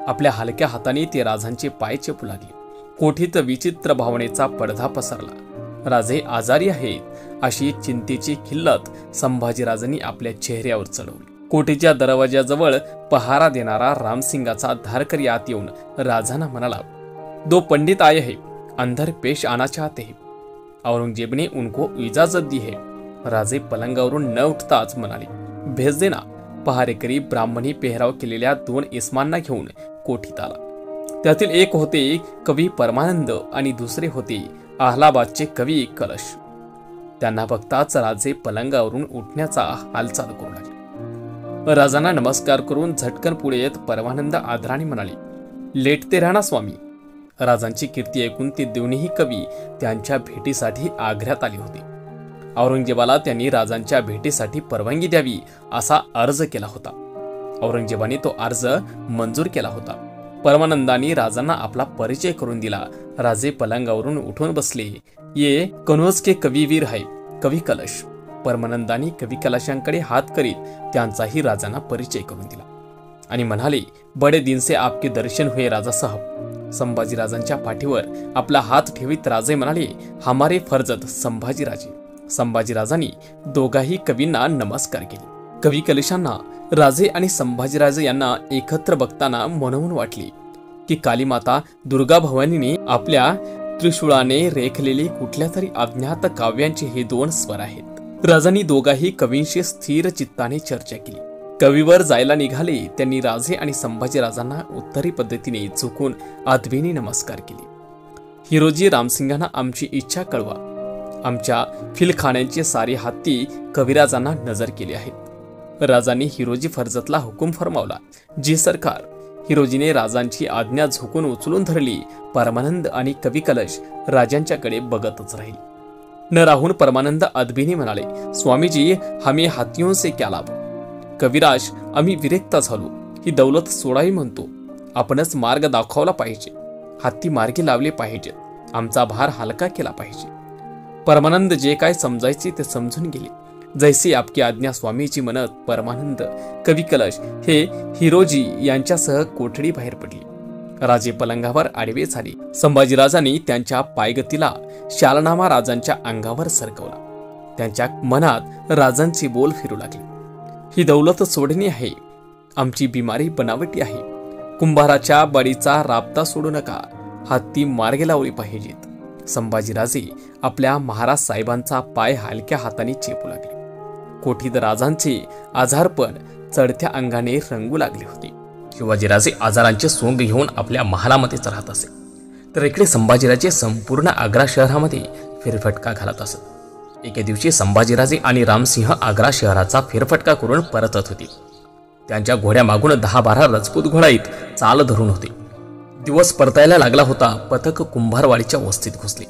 आपल्या हलक्या हाताने ते राजांचे पाय चेपू लागले. कोठीत विचित्र भावनेचा पडदा पसरला. राजे आजारी आहेत अशी चिंतेची खिल्लत संभाजीराजांनी आपल्या चेहऱ्यावर चढवली. कोठीच्या दरवाजाजवळ पहारा देणारा रामसिंगाचा धारकरी आत येऊन राजांना म्हणाला, दो पंडित आए हैं, अंदर पेश आना चाहते हैं. औरंगजेब ने उनको इजाजत दी है. राजे पलंगावरून न उठताच म्हणाले, भेज देना. पहारेकरी ब्राह्मणी पेहराव केलेल्या 2 इस्मांना घेऊन कोठीत आला. त्यातील एक होते कवी परमानंद आणि दुसरे होते अहलाबादचे कवी कलश. त्यांना बघताच राजे पलंगावरून उठण्याचा हालचाल करू लागले. राजांना नमस्कार करून झटकन पुढे येत परमानंद आदराने म्हणाले, लेटते राहणा स्वामी. राजांची कीर्ती ऐकून ते दोन्ही कवी त्यांच्या भेटीसाठी आग्र्यात आले होते. औरंगजेबाला त्यांनी राजांच्या भेटीसाठी परवानगी द्यावी असा अर्ज केला होता. औरंगजेबाने तो अर्ज मंजूर केला होता. परमानंदांनी राजांना आपला परिचय करून दिला. राजे पलंगावरून उठून बसले. ये कनौज के कविवीर है, कवी कलश. परमानंदांनी कवी कलशांकडे हात करीत त्यांचाही राजांना परिचय करून दिला आणि म्हणाले, बडे दिन से आपके दर्शन हुए राजा साहब. संभाजीराजांच्या पाठीवर आपला हात ठेवीत राजे म्हणाले, हमारे फर्जत संभाजीराजे. संभाजीराजांनी दोघाही कवींना नमस्कार केले. कवी कलशांना राजे आणि संभाजीराजे यांना एकत्र बघताना म्हणून वाटले की कालीमाता दुर्गा भवानीने आपल्या त्रिशूळाने रेखलेले कुठल्या तरी अज्ञात काव्यांचे हे 2 स्वर आहेत. राजांनी दोघाही कवींशी स्थिर चित्ताने चर्चा केली. कवीवर जायला निघाले. त्यांनी राजे आणि संभाजीराजांना उत्तरी पद्धतीने झुकून आदबीने नमस्कार केले. हिरोजी रामसिंगांना आमची इच्छा कळवा. आमच्या फिलखान्यांचे सारे हत्ती कविराजांना नजर केले आहेत. राजांनी हिरोजी फर्जतला हुकूम फरमावला. जी सरकार. हिरोजीने राजांची आज्ञा झुकून उचलून धरली. परमानंद आणि कवी कलश राजांच्याकडे बघतच राहिले. न राहून परमानंद अदबीने म्हणाले, स्वामीजी, हमें हातियों से क्या लाभ. कविराज, आम्ही विरक्त झालो. ही दौलत सोडावी म्हणतो. आपणच मार्ग दाखवला पाहिजे. हत्ती मार्गी लावले पाहिजेत. आमचा भार हलका केला पाहिजे. परमानंद जे काय समजायचे ते समजून गेले. जैसी आपकी आज्ञा स्वामीची म्हणत परमानंद, कवी कलश हे हिरोजी यांच्यासह कोठडी बाहेर पडली. राजे पलंगावर आडवे झाले. संभाजीराजांनी त्यांच्या पायगतीला शालनामा राजांच्या अंगावर सरकवला. त्यांच्या मनात राजांचे बोल फिरू लागले. ही दौलत सोडणी आहे, आमची बिमारी बनावटी आहे. कुंभाराच्या बडीचा राबता सोडू नका, हत्ती मार्गे लावली पाहिजेत. संभाजीराजे आपल्या महाराज साहेबांचा पाय हलक्या हाताने चेपू लागले. कोठीत राजांचे आजारपण चढत्या अंगाने रंगू लागले होते. शिवाजीराजे आजारांचे सोंग घेऊन आपल्या महालामध्येच राहत असे, तर इकडे संभाजीराजे संपूर्ण आग्रा शहरामध्ये फेरफटका घालत असत. एके दिवशी संभाजीराजे आणि रामसिंह आग्रा शहराचा फेरफटका करून परतत होते. त्यांच्या घोड्यामागून 10-12 राजपूत घोडाईत चाल धरून होते. दिवस परतायला लागला होता. पथक कुंभारवाडीच्या वस्तीत घुसले.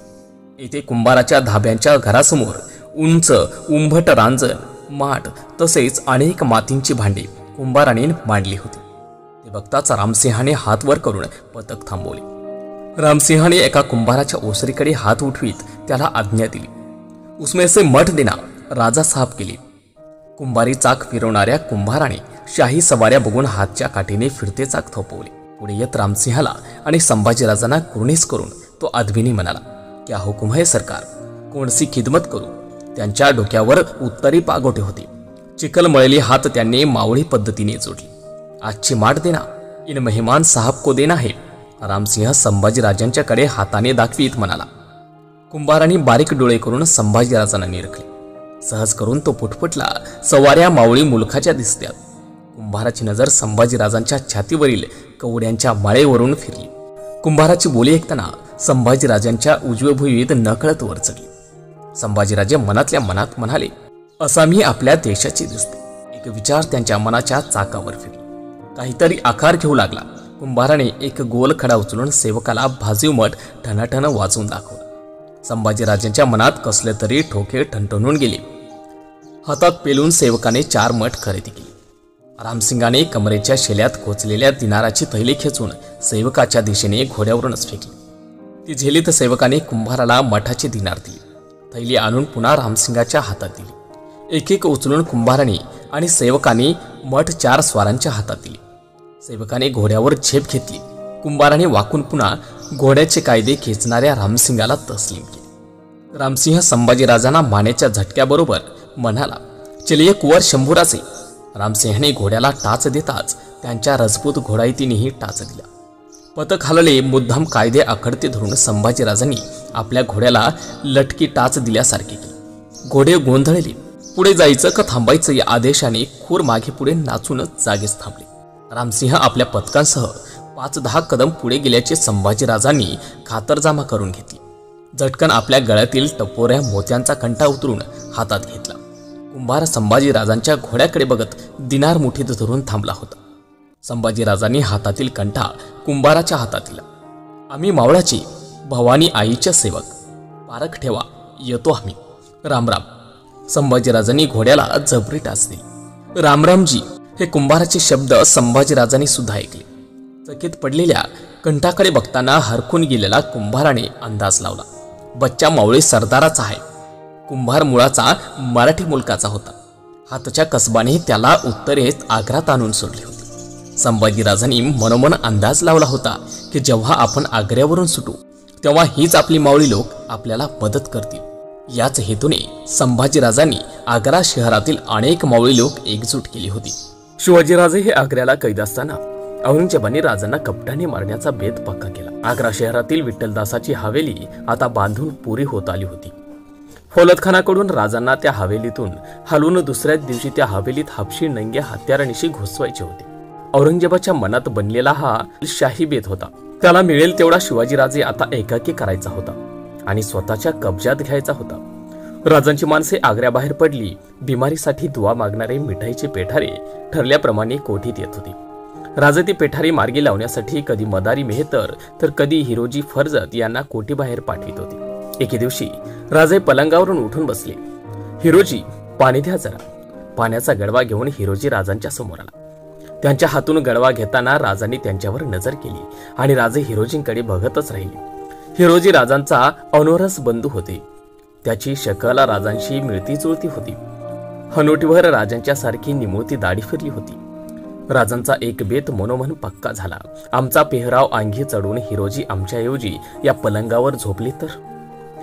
येथे कुंभाराच्या धाब्यांच्या घरासमोर उंच उंभट रांजण, माठ तसेच अनेक मातींची भांडी कुंभाराने मांडली होती. ते बघताच रामसिंहाने हात वर करून पथक थांबवले. रामसिंहाने एका कुंभाराच्या ओसरीकडे हात उठवीत त्याला आज्ञा दिली. उसमें से मठ देना. राजा साहेब केले. कुंभारी चाक फिरवणाऱ्या कुंभाराने शाही सवाऱ्या बघून हातच्या काठीने फिरते चाक थोपवले. पुढे येत रामसिंहाला आणि संभाजीराजांना कुर्णीस करून तो आदबीने म्हणाला, क्या हुकुम है सरकार, कोणसी खिदमत करू. त्यांच्या डोक्यावर उत्तरी पागोटे होते. चिखलमळलेली हात त्यांनी मावळी पद्धतीने जोडली. आजची माठ देना, इन मेहमान साहब को देना है. रामसिंह संभाजीराजांच्याकडे हाताने दाखवीत म्हणाला. कुंभारांनी बारीक डोळे करून संभाजीराजांना निरखले. सहज करून तो पुटपुटला, सवाऱ्या मावळी मुलखाच्या दिसत्यात. कुंभाराची नजर संभाजीराजांच्या छातीवरील कवड्यांच्या माळेवरून फिरली. कुंभाराची बोली ऐकताना संभाजीराजांच्या उजव्या भुईत नकळत वर चढली. संभाजीराजे मनातल्या मनात म्हणाले, असा मी आपल्या देशाची दिसते. एक विचार त्यांच्या मनाच्या चाकावर फिरला. काहीतरी आकार घेऊ लागला. कुंभाराने एक गोल खडा उचलून सेवकाला भाजीव मठ ठणाठण वाजवून दाखवला. संभाजीराजांच्या मनात कसले तरी ठोके ठणठणून गेले. हातात पेलून सेवकाने 4 मठ खरेदी केली. रामसिंगाने कमरेच्या शेल्यात खोचलेल्या दिनाराची थैली खेचून सेवकाच्या दिशेने घोड्यावरूनच फेकली. ती झेलीत सेवकाने कुंभाराला मठाचे दिनार दिले. थैली आणून पुन्हा रामसिंगाच्या हातात दिली. एक एक उचलून कुंभाराने आणि सेवकाने मठ 4 स्वारांच्या हातात दिले. सेवकाने घोड्यावर झेप घेतली. कुंभाराने वाकून पुन्हा घोड्याचे कायदे खेचणाऱ्या रामसिंगाला तस्लीम केले. रामसिंह संभाजीराजांना मानेच्या झटक्याबरोबर म्हणाला, चलिये कुंवर शंभूराजे. रामसिंहाने घोड्याला टाच देताच त्यांच्या राजपूत घोडाईतीनेही टाच दिला. पथक हलले. मुद्दाम कायदे आखडते धरून संभाजीराजांनी आपल्या घोड्याला लटकी टाच दिल्यासारखे केले. घोडे गोंधळले. पुढे जायचं का थांबायचं या आदेशाने खूर मागे पुढे नाचूनच जागेच थांबले. रामसिंह आपल्या पथकांसह 5-10 कदम पुढे गेल्याचे संभाजीराजांनी खातरजमा करून घेतली. झटकन आपल्या गळ्यातील टपोऱ्या मोत्यांचा कंठा उतरून हातात घेतला. कुंभार संभाजीराजांच्या घोड्याकडे बघत दिनार मुठीत धरून थांबला होता. संभाजीराजांनी हातातील कंठा कुंभाराच्या हातात दिला. आम्ही मावळाची भवानी आईच्या सेवक, पारख ठेवा, येतो आम्ही. रामराम. संभाजीराजांनी घोड्याला जबरी टाच दिली. रामरामजी हे कुंभाराचे शब्द संभाजीराजांनी सुद्धा ऐकले. चकित पडलेल्या कंठाकडे बघताना हरखून गेलेला कुंभाराने अंदाज लावला, बच्चा मावळी सरदाराचा आहे. कुंभार मुळाचा मराठी मुलकाचा होता. हातच्या कसबाने त्याला उत्तरेत आग्र्यात आणून सोडले होते. संभाजीराजांनी मनोमन अंदाज लावला होता की जेव्हा आपण आग्र्यावरून सुटू तेव्हा हीच आपली मावळी लोक आपल्याला मदत करतील. याच हेतूने संभाजीराजांनी आग्रा शहरातील अनेक मावळी लोक एकजूट केली होती. शिवाजीराजे हे आग्र्याला कैद असताना औरंगजेबाने राजांना कपटाने मारण्याचा बेत पक्का केला. आग्रा शहरातील विठ्ठलदासाची हवेली आता बांधून पुरी होत आली होती. फौलतखानाकडून राजांना त्या हवेलीतून हलवून दुसऱ्याच दिवशी त्या हवेलीत हापशी नंग्या हत्यारानिशी घुसवायचे होते. औरंगजेबाच्या मनात बनलेला हा शाही बेत होता. त्याला मिळेल तेवढा शिवाजीराजे आता एकाकी करायचा होता आणि स्वतःच्या कब्जात घ्यायचा होता. राजांची माणसे आग्र्याबाहेर पडली. बिमारीसाठी दुवा मागणारे मिठाईचे पेठारे ठरल्याप्रमाणे कोठीत येत होते. राजे ती पेठारी मार्गी लावण्यासाठी कधी मदारी मेहतर तर कधी हिरोजी फर्जत यांना कोठीबाहेर पाठवित होते. एके दिवशी राजे पलंगावरून उठून बसले. हिरोजी, पाणी द्या जरा. पाण्याचा गडवा घेऊन हिरोजी राजांच्या समोर आला. त्यांच्या हातून गडवा घेताना राजांनी त्यांच्यावर नजर केली आणि राजे हिरोजींकडे बघतच राहिले. हिरोजी राजांचा अनोरस बंधू होते. त्याची शकल राजांशी मिळती जुळती होती. हनुटीवर राजांच्या सारखी निमुळती दाढी फिरली होती. राजांचा एक बेत मनोमन पक्का झाला. आमचा पेहराव अंगी चढून हिरोजी आमच्याऐवजी या पलंगावर झोपले तर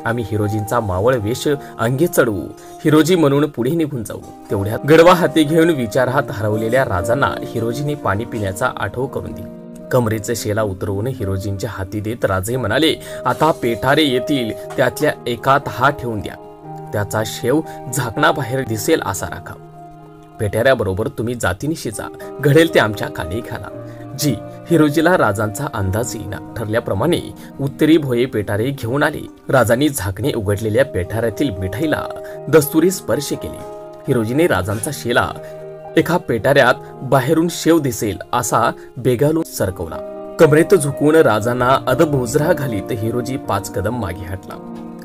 आम्ही हिरोजींचा मावळ वेश अंगी चढवू, हिरोजी म्हणून पुढे निघून जाऊ. तेवढ्यात गडवा हाती घेऊन विचारहात हरवलेल्या राजांना हिरोजीने पाणी पिण्याचा आठव करून दिला. कमरेचे शेला उतरवून हिरोजींच्या हाती देत राजे म्हणाले, आता पेठारे येतील, त्यातल्या एकात हात ठेवून द्या. त्याचा शेव झाकणाबाहेर दिसेल असा राखा. पेठाऱ्याबरोबर तुम्ही जातीनिशी जा, घडेल ते आमच्या कानी घाला. जी हिरोजीला राजांचा अंदाज येईना. ठरल्याप्रमाणे उत्तरी भोये पेठारे घेऊन आले. राजांनी झाकणे उघडलेल्या पेठाऱ्यातील मिठाईला दस्तुरी स्पर्श केले. हिरोजीने राजांचा शेला एका पेटाऱ्यात बाहेरून शेव दिसेल असा बेगालून सरकवला. कमरेत झुकून राजांना अदबोजरा घालीत हिरोजी 5 कदम मागे हटला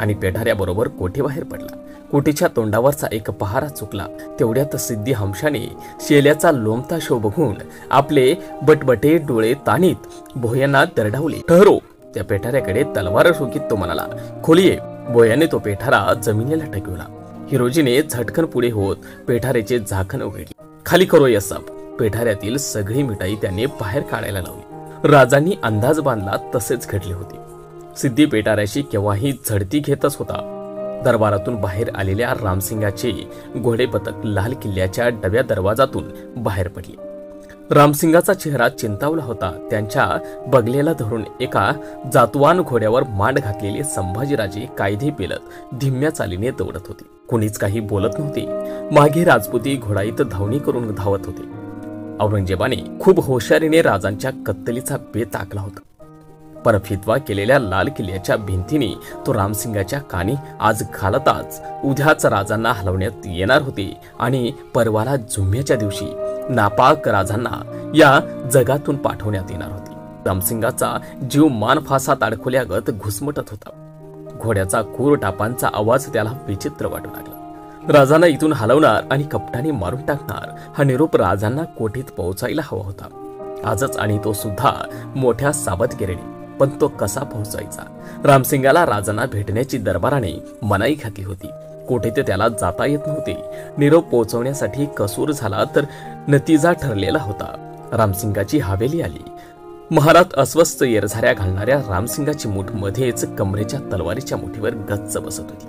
आणि पेठाऱ्याबरोबर कोठेबाहेर पडला. कोठीच्या तोंडावरचा एक पहारा चुकला. तेवढ्यात सिद्धी हमशाने शेल्याचा लोंबता शो बघून आपले बटबटे डोळे ताणीत भोयांना दरडावले. ठहरो. त्या पेठाऱ्याकडे तलवार ठोकीत तो म्हणाला, खोलिये. भोयाने तो पेठारा जमिनीला टेकवला. हिरोजीने झटकन पुढे होत पेठाऱ्याचे झाकण उघडले. खाली करो या सब. पेठाऱ्यातील सगळी मिठाई त्याने बाहेर काढायला लावली. राजांनी अंदाज बांधला तसेच घडले होते. सिद्धी पेठाऱ्याशी केव्हाही झडती घेतच होता. दरबारातून बाहेर आलेल्या रामसिंगाचे घोडेपथक लाल किल्ल्याच्या डव्या दरवाजातून बाहेर पडले. रामसिंगाचा चेहरा चिंतावला होता. त्यांच्या बगलेला धरून एका जातवान घोड्यावर मांड घातलेले संभाजीराजे कायदे पेलत धीम्या चालीने दौडत होते. कोणीच काही बोलत नव्हते. मागे राजपुती घोडाईत धावणी करून धावत होते. औरंगजेबाने खूप हुशारीने राजांच्या कत्तलीचा बेत आखला होता. परफितवा केलेल्या लाल किल्ल्याच्या भिंतीने तो रामसिंगाच्या कानी आज घालताच उद्याच राजांना हलवण्यात येणार होते आणि परवाला जुम्म्याच्या दिवशी नापाक राजांना या जगातून पाठवण्यात येणार होते. रामसिंगाचा जीव मानफासात अडकवल्यागत घुसमटत होता. घोड्याचा खूर टापांचा आवाज त्याला विचित्र वाटू लागला. राजांना इथून हलवणार आणि कपटाने मारून टाकणार हा निरोप राजांना कोठीत पोहोचायला हवा होता आजच, आणि तो सुद्धा मोठ्या सावधगिरीने. पण तो कसा पोहोचायचा? रामसिंगाला राजांना भेटण्याची दरबाराने मनाई घातली होती. कोठे त्याला जाता येत नव्हते. निरोप पोहोचवण्यासाठी कसूर झाला तर नतीजा ठरलेला होता. रामसिंगाची हवेली आली. महारात अस्वस्थ येरझाऱ्या घालणाऱ्या रामसिंगाची मूठ मध्येच कमरेच्या तलवारीच्या मुठीवर गच्च बसत होती.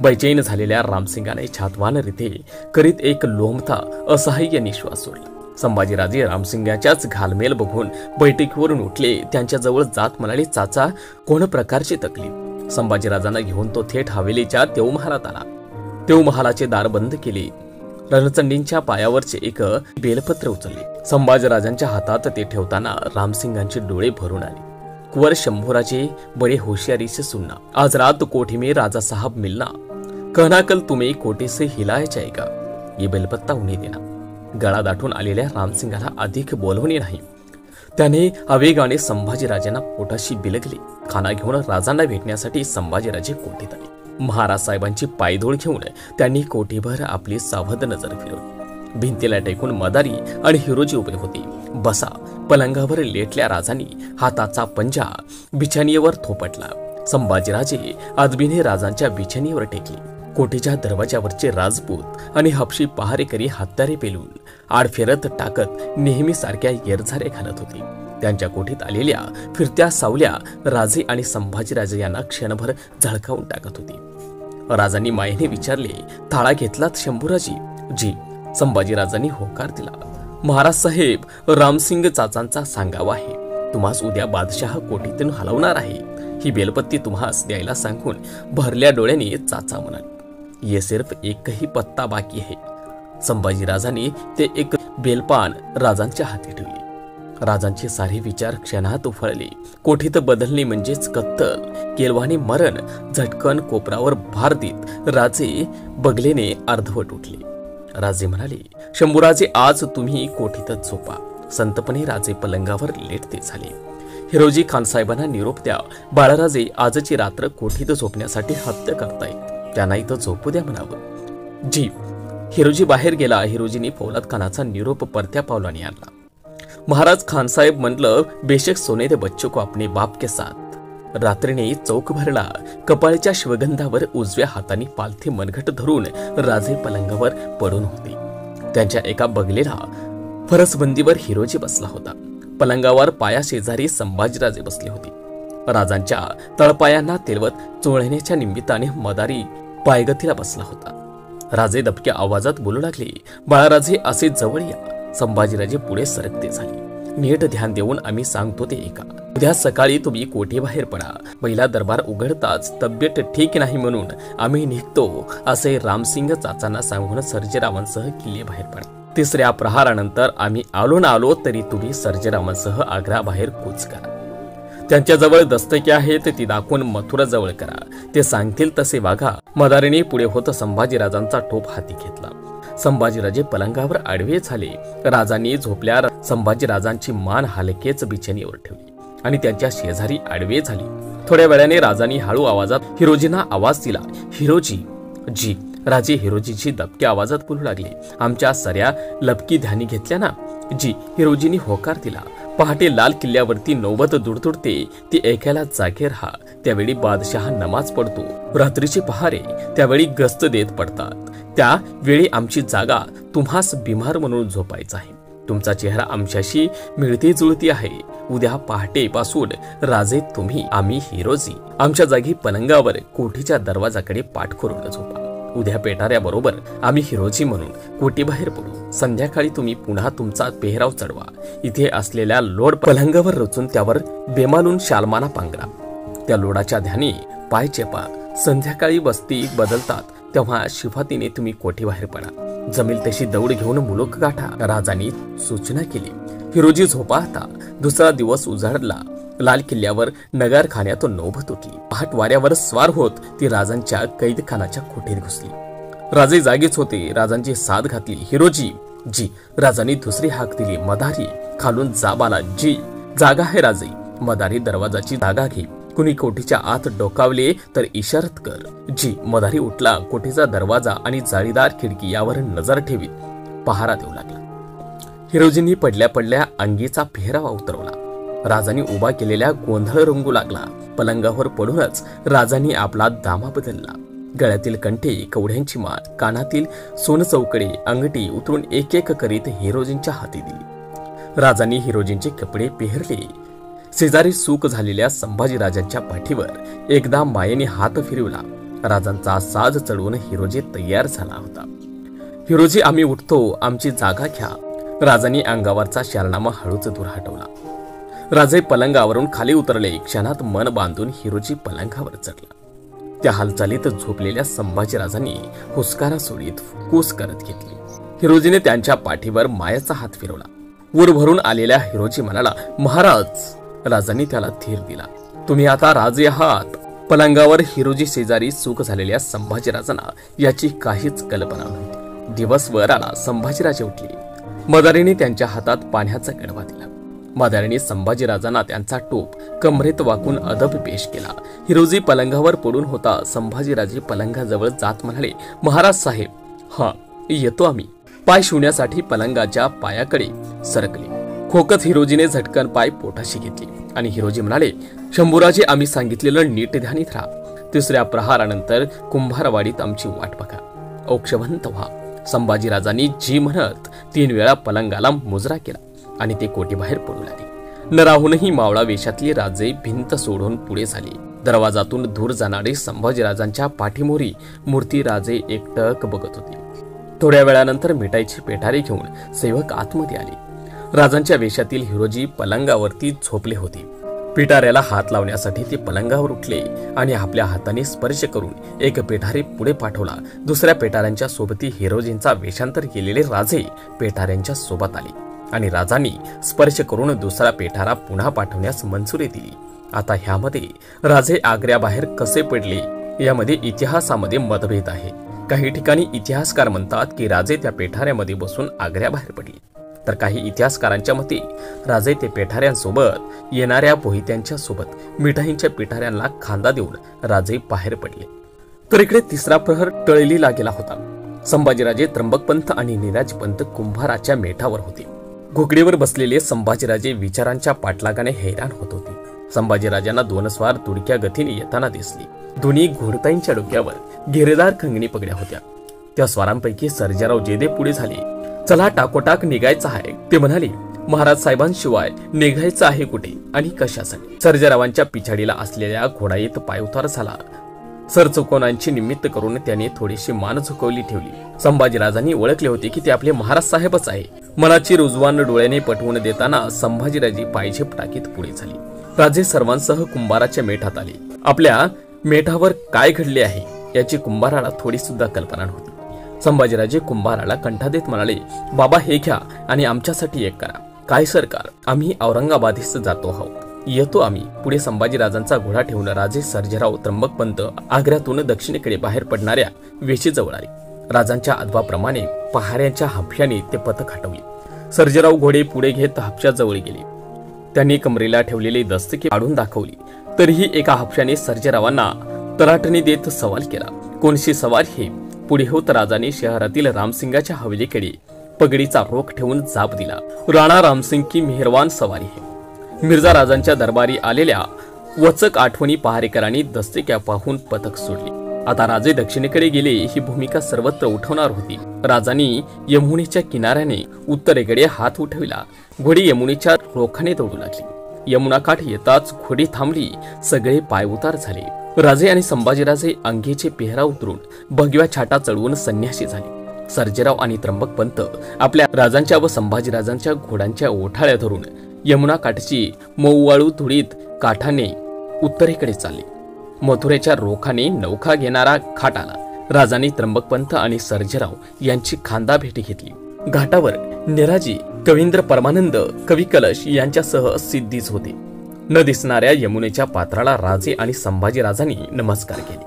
बैचैन झालेल्या रामसिंगाने छातवान रीते करीत एक लोंबता असहाय्य निश्वास सोडला. संभाजीराजे रामसिंगाच्याच घालमेल बघून बैठकीवरून उठले. त्यांच्याजवळ जात म्हणाले, चाचा, कोण प्रकारची तकलीफ? संभाजीराजांना घेऊन तो थेट हवेलीच्या तेवमहालात आला. तेवमहालाचे दार बंद केले. रणचंडींच्या पायावरचे एक बेलपत्र उचलले. संभाजीराजांच्या हातात ते ठेवताना रामसिंगांचे डोळे भरून आले. कुंवर शंभूराजे बड़े होशियारी से सुनना, आज रात कोठी में राजा साहब मिलना, कहना कल तुम्हें कोटे से हिलाया जाएगा, ये बेलपत्ता उन्हें देना. गळा दाटून आलेल्या रामसिंगाला अधिक बोलवणे नाही. त्याने आवेगाने संभाजीराजांना पोटाशी बिलगले. खाना घेऊन राजांना भेटण्यासाठी संभाजीराजे कोठीत आले. महाराज साहेबांची पायधूळ घेऊन त्यांनी कोठीभर आपली सावध नजर फिरवली. भिंतीला टेकून मदारी आणि हिरोजी उभे होते. बसा. पलंगावर लेटल्या राजांनी हाताचा पंजा बिछाणीवर थोपटला. संभाजीराजे आदबीने राजांच्या बिछाणीवर टेकले. कोठीच्या दरवाजावरचे राजपूत आणि हपशी पहारेकरी हत्यारे पेलून आड फेरत टाकत नेहमी सारख्या येरझारे घालत होते. त्यांच्या कोठीत आलेल्या फिरत्या सावल्या राजे आणि संभाजीराजे यांना क्षणभर झळकावून टाकत होते. राजांनी मायेने विचारले, थाळा घेतलात शंभूराजी? जी. संभाजीराजांनी होकार दिला. महाराज साहेब, रामसिंग चाचांचा सांगावा आहे. तुम्हास उद्या बादशाह कोठीतून हलवणार आहे. ही बेलपत्ती तुम्हास द्यायला सांगून भरल्या डोळ्याने चाचा म्हणाले, ये सिर्फ एकही पत्ता बाकी आहे. संभाजीराजांनी ते एक बेलपान राजांच्या हाती ठेवले. राजांचे सारे विचार क्षणात उफळले. कोठीत बदलणे म्हणजेच कत्तल, केलवाने मरण. झटकन कोपरावर भार देत राजे बगलेने अर्धवट उठले. राजे म्हणाले, शंभूराजे, आज तुम्ही कोठीतच झोपा. संतपणे राजे पलंगावर लेटते झाले. हिरोजी खानसाहेबांना निरोप द्या. बाळराजे आजची रात्र कोठीत झोपण्यासाठी हत्या करतायत. त्यांना इथं झोपू द्या म्हणावं. जी. हिरोजी बाहेर गेला. हिरोजीने फौलाद खानाचा निरोप परत्या पावलाने आणला. महाराज खानसाहेब म्हटलं, बेशक सोने दे बच्चों को अपने बाप के साथ. रात्रीने चौक भरला. कपाळच्या शिवगंधावर उजव्या हाताने पालथी मनगट धरून राजे पलंगावर पडून होते. त्यांच्या एका बगलेला फरसबंदीवर हिरोजी बसला होता. पलंगावर पाया शेजारी संभाजीराजे बसले होते. राजांच्या तळपायांना तेलवत चोळण्याच्या निमित्ताने मदारी पायगतीला बसला होता. राजे दबक्या आवाजात बोलू लागले, बाळाराजे असे जवळ या. संभाजीराजे पुढे सरकते झाले. नीट ध्यान देऊन आम्ही सांगतो ते ऐका. उद्या सकाळी तुम्ही कोठेबाहेर पडा. पहिला दरबार उघडताच तब्येत ठीक नाही म्हणून आम्ही निघतो असे रामसिंग चाचांना सांगून सर्जेरावांसह किल्लेबाहेर पडा. तिसऱ्या प्रहारानंतर आम्ही आलो ना आलो तरी तुम्ही सर्जेरावांसह आग्राबाहेर कूच करा. त्यांच्याजवळ दस्तके आहेत ती दाखवून मथुराजवळ करा. ते सांगतील तसे वागा. मदारीने पुढे होत संभाजीराजांचा टोप हाती घेतला. संभाजीराजे पलंगावर आडवे झाले. राजांनी झोपल्या संभाजीराजांची मान हलकेच बिछाणीवर ठेवली आणि त्यांच्या शेजारी आडवे झाले. थोड्या वेळाने राजांनी हळू आवाजात हिरोजींना आवाज दिला. हिरोजी जी. राजे हिरोजीची दबक्या आवाजात बोलू लागले, आमच्या सऱ्या लपकी ध्यानी घेतल्या ना? जी. हिरोजींनी होकार दिला. पहाटे लाल किल्ल्यावरती नौबत दुडदुडते ती ऐकायला जागे राहा. त्यावेळी बादशहा नमाज पडतो. रात्रीचे पहारे त्यावेळी गस्त देत पडतात. त्यावेळी आमची जागा तुम्हास बिमार म्हणून झोपायचा आहे. तुमचा चेहरा आमच्याशी मिळती जुळती आहे. उद्या पहाटेपासून राजे तुम्ही आम्ही हिरोजी आमच्या जागी पलंगावर कोठीच्या दरवाजाकडे पाठ करून झोपा. उद्या पेटाऱ्याबरोबर आम्ही हिरोजी म्हणून कोठीबाहेर पडू. संध्याकाळी तुम्ही पुन्हा तुमचा पेहराव चढवा. इथे असलेल्या लोड पलंगावर रचून त्यावर बेमालून शालमाना पांघरा. त्या लोडाच्या ध्यानी पाय चेपा. संध्याकाळी बस्ती बदलतात तेव्हा शिफातीने तुम्ही कोठीबाहेर पडा. जमेल तशी दौड घेऊन मुलुक गाठा. राजांनी सूचना केली. हिरोजी झोपा आता. दुसरा दिवस उजाडला. लाल किल्ल्यावर नगारखान्यातून नौबत उठली. पहाट वाऱ्यावर स्वार होत ती राजांच्या कैदखानाच्या कोठीत घुसली. राजे जागीच होते. राजांची साथ घातली. हिरोजी जी. राजांनी दुसरी हाक दिली. मदारी खालून जाबाला. जी. जागा आहे राजे. मदारी दरवाजाची जागा घे. कुणी कोठीच्या आत डोकावले तर इशारत कर. जी. मदारी उठला. कोठीचा दरवाजा आणि जाळीदार खिडकी यावर नजर ठेवीत पहारा देऊ लागला. हिरोजींनी पडल्या पडल्या अंगीचा पेहरावा उतरवला. राजांनी उभा केलेल्या गोंधळ रंगू लागला. पलंगावर पडूनच राजांनी आपला दामा बदलला. गळ्यातील कंठे, कवड्यांची माळ, कानातील सोनचौकडे, अंगठी उतरून एक एक करीत हिरोजींच्या हाती दिली. राजांनी हिरोजींचे कपडे पेहरले. शेजारी सूक झालेल्या संभाजीराजांच्या पाठीवर एकदा मायेने हात फिरवला. राजांचा साज चढवून हिरोजी तयार झाला होता. हिरोजी आम्ही उठतो. आमची जागा घ्या. राजांनी अंगावरचा शालनामा हळूच दूर हटवला. राजे पलंगावरून खाली उतरले. क्षणात मन बांधून हिरोजी पलंगावर चढला. त्या हालचालीत झोपलेल्या संभाजीराजांनी हुसकारा सोडीत फुक्कूस करत घेतली. हिरोजीने त्यांच्या पाठीवर मायाचा हात फिरवला. वर भरून आलेल्या हिरोजी म्हणाला, महाराज. राजांनी त्याला धीर दिला. तुम्ही आता राजे आहात. पलंगावर हिरोजी शेजारी सुख झालेल्या संभाजीराजांना याची काहीच कल्पना नव्हती. दिवस वर आला. संभाजीराजे उठले. मदारीने त्यांच्या हातात पाण्याचा गडवा दिला. मदारीने संभाजीराजांना त्यांचा टोप कमरेत वाकून अदब पेश केला. हिरोजी पलंगावर पडून होता. संभाजीराजे पलंगाजवळ जात म्हणाले, महाराज साहेब. हा येतो आम्ही. पाय शिवण्यासाठी पलंगाच्या पायाकडे सरकले. खोकत हिरोजीने झटकन पाय पोटाशी घेतले आणि हिरोजी म्हणाले, शंभूराजे आम्ही सांगितलेलं नीट ध्यानीत राहा. तिसऱ्या प्रहारानंतर कुंभारवाडीत आमची वाट बघा. औक्षवंत व्हा. संभाजीराजांनी जी म्हणत 3 वेळा पलंगाला मुजरा केला आणि ते कोठीबाहेर पडू लागले. नराहूनही मावळा वेशातली राजे भिंत सोडून पुढे झाली. दरवाजातून दूर जाणारे संभाजीराजांच्या पाठीमोरी मूर्ती राजे एकटक बघत होते. थोड्या वेळानंतर मिठाईची पेठारी घेऊन सेवक आतमध्ये आले. राजांच्या वेशातील हिरोजी पलंगावरती झोपले होते. पिटाऱ्याला हात लावण्यासाठी ते पलंगावर उठले आणि आपल्या हाताने स्पर्श करून एक पेठारे पुढे पाठवला. दुसऱ्या पेटाऱ्यांच्या सोबती हिरोजींचा वेशांतर केलेले राजे पेठाऱ्यांच्या सोबत आले आणि राजांनी स्पर्श करून दुसरा पेठारा पुन्हा पाठवण्यास मंजुरी दिली. आता ह्यामध्ये राजे आग्र्याबाहेर कसे पडले यामध्ये इतिहासामध्ये मतभेद आहे. काही ठिकाणी इतिहासकार म्हणतात की राजे त्या पेठाऱ्यामध्ये बसून आग्र्याबाहेर पडले, तर काही इतिहासकारांच्या मते राजे ते पेठाऱ्यांसोबत येणाऱ्या पोहित्यांच्या सोबत मिठाईंच्या पिठाऱ्यांना खांदा देऊन राजे बाहेर पडले. तर इकडे तिसरा प्रहर टळलीला गेला होता. संभाजीराजे त्र्यंबकपंत आणि निराजपंत कुंभाराच्या मेठावर होते. घोगडीवर बसलेले संभाजीराजे विचारांच्या पाठलागाने हैराण होत होते. संभाजीराजांना 2 स्वार तुडक्या गतीने येताना दिसले. दोन्ही घोडताईंच्या डोक्यावर घेरेदार खंगणी पगड्या होत्या. त्या स्वारांपैकी सर्जेराव जेदे पुढे झाले. चला टाकोटाक निघायचं आहे. ते म्हणाले, महाराज साहेबांशिवाय निघायचं आहे कुठे आणि कशासाठी? सर्जेरावांच्या पिछाडीला असलेल्या घोडाईत पायउतार झाला. सरचौकोनांची निमित्त करून त्याने थोडीशी मान झुकवली ठेवली. संभाजीराजांनी ओळखले होते की ते आपले महाराज साहेबच आहे. मनाची रुजवान डोळ्याने पटवून देताना संभाजीराजे पायझेप टाकीत पुढे झाले. राजे सर्वांसह कुंभाराच्या मेठात आले. आपल्या मेठावर काय घडले आहे याची कुंभाराला थोडी सुद्धा कल्पना नव्हती. संभाजीराजे कुंभाराला कंठा देत म्हणाले, बाबा हे घ्या आणि आमच्यासाठी एक करा. काय सरकार, आम्ही औरंगाबादीस जातो आहोत, येतो आम्ही. पुढे संभाजीराजांचा घोडा ठेवून राजे सर्जेराव त्र्यंबकपंत आग्र्यातून दक्षिणेकडे बाहेर पडणाऱ्या वेशीजवळ आले. राजांच्या आदवाप्रमाणे पहाऱ्यांच्या हापशाने ते पथक हटवले. सर्जेराव घोडे पुढे घेत हापशाजवळ गेले. त्यांनी कमरेला ठेवलेली दस्तके काढून दाखवली. तरीही एका हापशाने सर्जेरावांना तराटणी देत सवाल केला, कोणशी सवार हे? पुढे होत राजाने शहरातील रामसिंगाच्या हवेलीकडे पगडीचा रोख ठेवून जाप दिला, राणा रामसिंग की मेहरवान सवारी है. मिर्झा राजांच्या दरबारी आलेल्या वचक आठवणी पहारेकरांनी दस्तिक्या पाहून पथक सोडले. आता राजे दक्षिणेकडे गेले ही भूमिका सर्वत्र उठवणार होती. राजांनी यमुनेच्या किनाऱ्याने उत्तरेकडे हात उठविला. घोडी यमुनेच्या रोखाने दौडू लागली. यमुना काठ येताच घोडी थांबली. सगळे पायउतार झाले. राजे आणि संभाजीराजे अंगीचे पेहरा उतरून भगव्या छाटा चढवून संन्यासी झाले. सर्जेराव आणि त्र्यंबकपंत आपल्या राजांच्या व संभाजीराजांच्या घोड्यांच्या ओठाळ्या धरून यमुना काठची मऊवाळू धुळीत काठाने उत्तरेकडे चालले. मथुरेच्या रोखाने नौका घेणारा घाट आला. राजांनी त्र्यंबकपंत आणि सर्जेराव यांची खांदा भेटी घेतली. घाटावर निराजी, कवींद्र परमानंद, कवी कलश यांच्यासह सिद्धीच होते. न दिसणाऱ्या यमुनेच्या पात्राला राजे आणि संभाजीराजांनी नमस्कार केले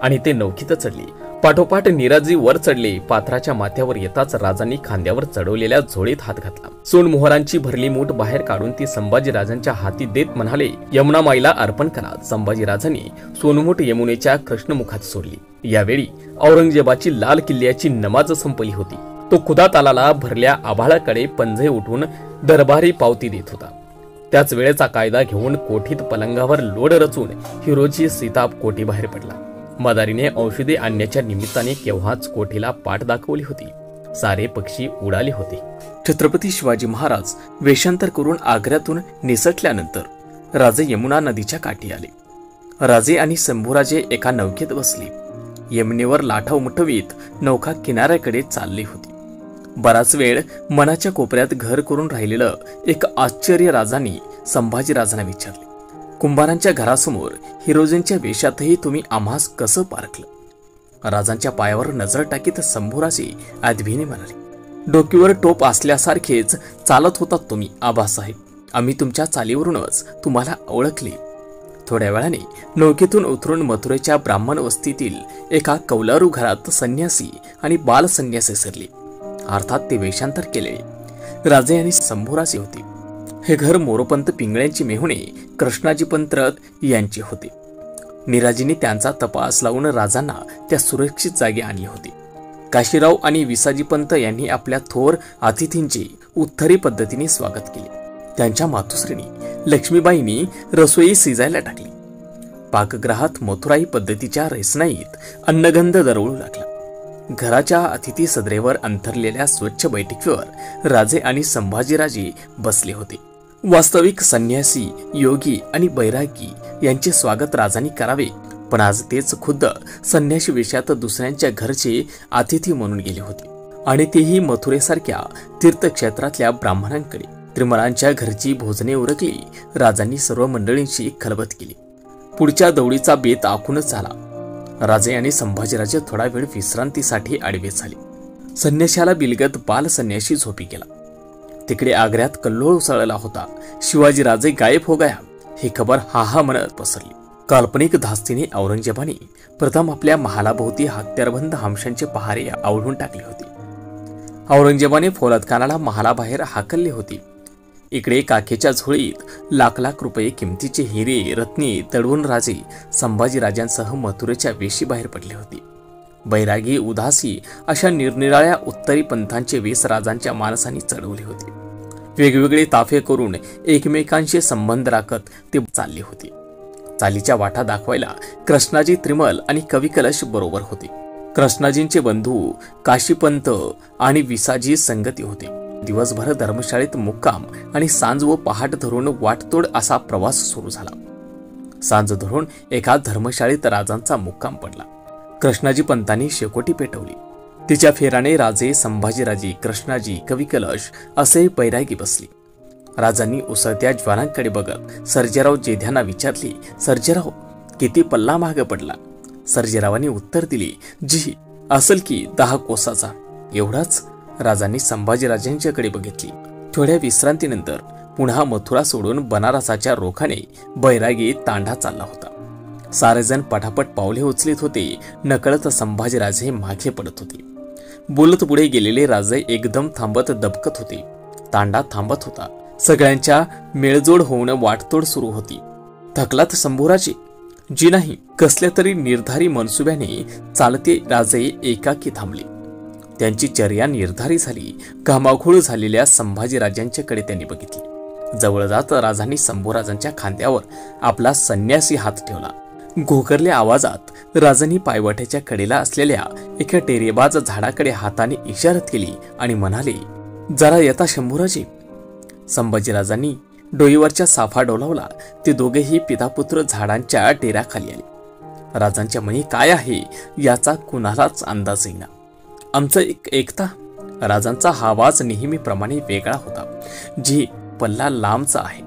आणि ते नौकीत चढले. पाठोपाठ निराजी वर चढले. पात्राच्या माथ्यावर येताच राजांनी खांद्यावर चढवलेल्या झोळीत हात घातला. सोनमोहरांची भरली मूठ बाहेर काढून ती संभाजीराजांच्या हाती देत म्हणाले, यमुना माईला अर्पण करा. संभाजीराजांनी सोनमूठ यमुनेच्या कृष्णमुखात सोडली. यावेळी औरंगजेबाची लाल किल्ल्याची नमाज संपली होती. तो खुदा तालाला भरल्या आभाळाकडे पंजे उठून दरबारी पावती देत होता. त्याच वेळेचा कायदा घेऊन कोठीत पलंगावर लोड रचून हिरोजी सीताप कोठी बाहेर पडला. मदारीने औषधे आणण्याच्या निमित्ताने केव्हाच कोठीला पाठ दाखवली होती. सारे पक्षी उडाले होते. छत्रपती शिवाजी महाराज वेषांतर करून आग्र्यातून निसटल्यानंतर राजे यमुना नदीच्या काठी आले. राजे आणि शंभूराजे एका नौकेत बसले. यमुनेवर लाटा उमटवीत नौका किनाऱ्याकडे चालली होती. बराच वेळ मनाच्या कोपऱ्यात घर करून राहिलेलं एक आश्चर्य राजांनी संभाजीराजांना विचारले, कुंभारांच्या घरासमोर हिरोजींच्या वेशातही तुम्ही आम्हास कसं पारखलं? राजांच्या पायावर नजर टाकीत शंभूराजे आदबीने म्हणाले, डोकीवर टोप असल्यासारखेच चालत होतात तुम्ही आबासाहेब. आम्ही तुमच्या चालीवरूनच तुम्हाला ओळखले. थोड्या वेळाने नौकेतून उतरून मथुरेच्या ब्राह्मण वस्तीतील एका कौलारू घरात संन्यासी आणि बाल संन्यासी सरले. अर्थात ते वेषांतर केलेले राजे आणि शंभूराजे होते. हे घर मोरोपंत पिंगळ्यांची मेहुणे कृष्णाजीपंत यांचे होते. निराजींनी त्यांचा तपास लावून राजांना त्या सुरक्षित जागी आणले होते. काशीराव आणि विसाजीपंत यांनी आपल्या थोर अतिथींचे उत्तरी पद्धतीने स्वागत केले. त्यांच्या मातुश्रीनी लक्ष्मीबाईंनी रसोई शिजायला टाकली. पाकगृहात मथुराई पद्धतीच्या रेसनाईत अन्नगंध दरवळू लागला. घराच्या अतिथी सदरेवर अंथरलेल्या स्वच्छ बैठकीवर राजे आणि संभाजीराजे बसले होते. वास्तविक संन्यासी, योगी आणि बैरागी यांचे स्वागत राजांनी करावे, पण आज तेच खुद्द संन्यासी वेशात दुसऱ्यांच्या घरचे अतिथी म्हणून गेले होते, आणि तेही मथुरेसारख्या तीर्थक्षेत्रातल्या ब्राह्मणांकडे. त्रिमलांच्या घरची भोजने उरकली. राजांनी सर्व मंडळींची खलबत केली. पुढच्या दौडीचा बेत आखूनच झाला. राजे आणि संभाजीराजे थोडा वेळ विश्रांतीसाठी आडवे झाले. संन्याशाला बिलगत बाल संन्याशी झोपी गेला. तिकडे आग्र्यात कल्लोळ उसळला होता. शिवाजीराजे गायब हो गया ही खबर हा म्हणत पसरली. काल्पनिक धास्तीने औरंगजेबाने प्रथम आपल्या महालाभोवती हत्यारबंद हमशांचे पहारे आवळून टाकले होते. औरंगजेबाने फौलादखानाला महालाबाहेर हाकलले होते. इकडे काखेच्या झोळीत लाख लाख रुपये किमतीचे हिरे रत्ने तडवून राजे संभाजीराजांसह मथुरेच्या वेशी बाहेर पडले होते. बैरागी, उदासी अशा निरनिराळ्या उत्तरी पंथांचे वेस राजांच्या माणसांनी चढवले होते. वेगवेगळे ताफे करून एकमेकांशी संबंध राखत ते चालले होते. चालीच्या वाटा दाखवायला कृष्णाजी, त्रिमल आणि कवी कलश बरोबर होते. कृष्णाजींचे बंधू काशीपंत आणि विसाजी संगती होते. दिवसभर धर्मशाळेत मुक्काम आणि सांज व पहाट धरून वाटतोड असा प्रवास सुरू झाला. सांज धरून एका धर्मशाळेत राजांचा मुक्काम पडला. कृष्णाजी पंतांनी शेकोटी पेटवली. तिच्या फेराने राजे, संभाजीराजे, कृष्णाजी, कविकलश असे बैरागी बसली. राजांनी उसळत्या ज्वालांकडे बघत सर्जेराव जेध्यांना विचारले, सर्जेराव, किती पल्ला मागे पडला? सर्जेरावांनी उत्तर दिले, जी असेल की 10 कोसाचा. एवढाच? राजांनी संभाजीराजांच्याकडे बघितली. थोड्या विश्रांतीनंतर पुन्हा मथुरा सोडून बनारसाच्या रोखाने बैरागी तांडा चालला होता. सारेजण पटापट पावले उचलीत होते. नकळत संभाजीराजे मागे पडत होते. बोलत पुढे गेलेले राजे एकदम थांबत दबकत होते. तांडा थांबत होता. सगळ्यांच्या मेळजोड होऊन वाटतोड सुरू होती. थकलात शंभूराजे? जी नाही. कसल्या तरी निर्धारी मनसुब्याने चालते राजे एकाकी थांबले. त्यांची चर्या निर्धारी झाली. घामाघूळ झालेल्या संभाजीराजांच्याकडे त्यांनी बघितले. जवळ जात राजांनी शंभूराजांच्या खांद्यावर आपला संन्यासी हात ठेवला. घोगरल्या आवाजात राजांनी पायवाट्याच्या कडेला असलेल्या एका टेरेबाज झाडाकडे हाताने इशारत केली आणि म्हणाले, जरा येता शंभूराजे. संभाजीराजांनी डोईवरच्या साफा डोलावला. ते दोघेही पितापुत्र झाडांच्या टेऱ्याखाली आले. राजांच्या मनी काय आहे याचा कुणालाच अंदाज येईना. आमचं एकता. राजांचा हा आवाज नेहमीप्रमाणे वेगळा होता. जी पल्ला लांबचा आहे.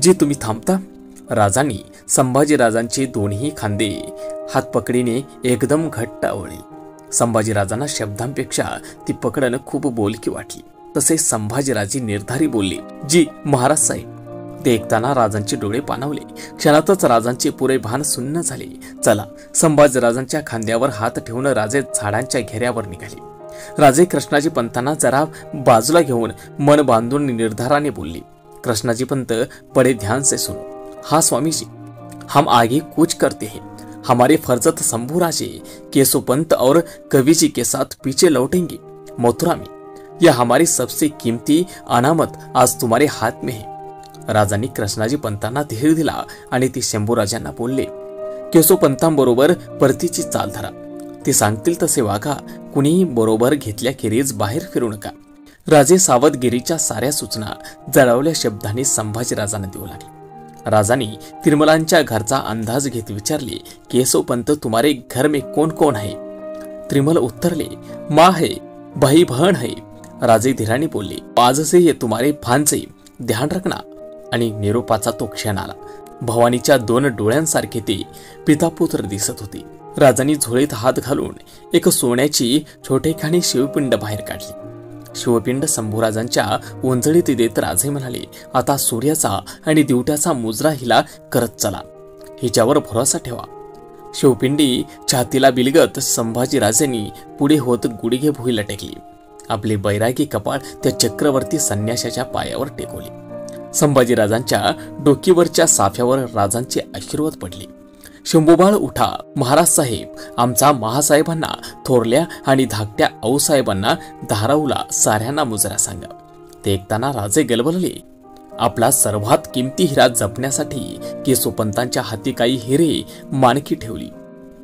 जी तुम्ही थांबता? राजांनी संभाजीराजांचे दोन्ही खांदे हातपकडीने एकदम घट्ट आवळले. संभाजीराजांना शब्दांपेक्षा ती पकडणं खूप बोलकी वाटली. तसे संभाजीराजे निर्धारी बोलले, जी महाराज साहेब. ते ऐकताना राजांचे डोळे पाणावले. क्षणातच राजांचे पुरे भान सुन्न झाले. चला. संभाजीराजांच्या खांद्यावर हात ठेवून राजे झाडांच्या घेऱ्यावर निघाले. राजे कृष्णाजी पंतांना जरा बाजूला घेऊन मन बांधून निर्धाराने बोलले, कृष्णाजी पंत, बड़े ध्यान से सुनो. हाँ स्वामी जी, हम आगे कूच करते हैं. हमारे फर्जत शंभूराजे, केशोपंत और कवि जी के साथ पीछे लौटेंगे मथुरा में. यह हमारी सबसे कीमती अनामत आज तुम्हारे हाथ में है. राजांनी कृष्णाजी पंतांना धीर दिला आणि ते शंभूराजांना बोलले, केशोपंतांबरोबर परतीची चाल धरा. ते सांगतील तसे वागा. कुणी बरोबर घेतल्याखेरीज बाहेर फिरू नका. राजे सावधगिरीच्या साऱ्या सूचना जळवल्या शब्दांनी संभाजीराजांना देऊ लागले. राजांनी तिरुमलांच्या घरचा अंदाज घेत विचारले, केशोपंत, तुम्हारे घर में कौन कौन है? त्रिमल उत्तरले, माँ है, भाई बहन है. राजे धीराने बोलले, आज से ये तुम्हारे भांचे, ध्यान रखना. आणि निरोपाचा तो क्षण आला. भवानीच्या 2 डोळ्यांसारखे ते पितापुत्र दिसत होते. राजांनी झोळीत हात घालून एक सोन्याची छोटेखानी शिवपिंड बाहेर काढली. शिवपिंड शंभूराजांच्या ओंजळीत देत राजे म्हणाले, आता सूर्याचा आणि दिवट्याचा मुजरा हिला करत चला. हिच्यावर भरोसा ठेवा. शिवपिंडी छातीला बिलगत संभाजीराजांनी पुढे होत गुडघे भुईला टेकली. आपले बैरागी कपाळ त्या चक्रवर्ती संन्याशाच्या पायावर टेकवले. संभाजीराजांच्या डोकीवरच्या साफ्यावर राजांचे आशीर्वाद पडले. शंभूबाळ उठा. महाराज साहेब, आमचा महासाहेबांना, थोरल्या आणि धाकट्या आऊसाहेबांना, धाराऊला साऱ्यांना मुजरा सांगा. ते ऐकताना राजे गलबलले. आपला सर्वात किमती हिरा जपण्यासाठी केशोपंतांच्या हाती काही हिरे मानकी ठेवली.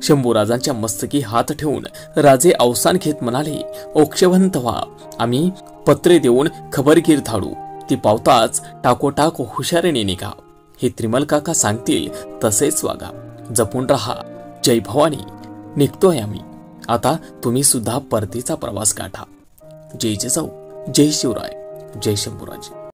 शंभूराजांच्या मस्तकी हात ठेवून राजे अवसान घेत म्हणाले, ओक्षवंत व्हा. आम्ही पत्रे देऊन खबरगीर धाडू. ती पावताच टाकोटाक हुशारीने निघा. हे त्रिमल काका सांगतील तसेच वागा. जपून रहा. जय भवानी. निघतोय आम्ही. आता तुम्ही सुद्धा परतीचा प्रवास गाठा. जय जिजाऊ, जय शिवराय, जय शंभूराजे.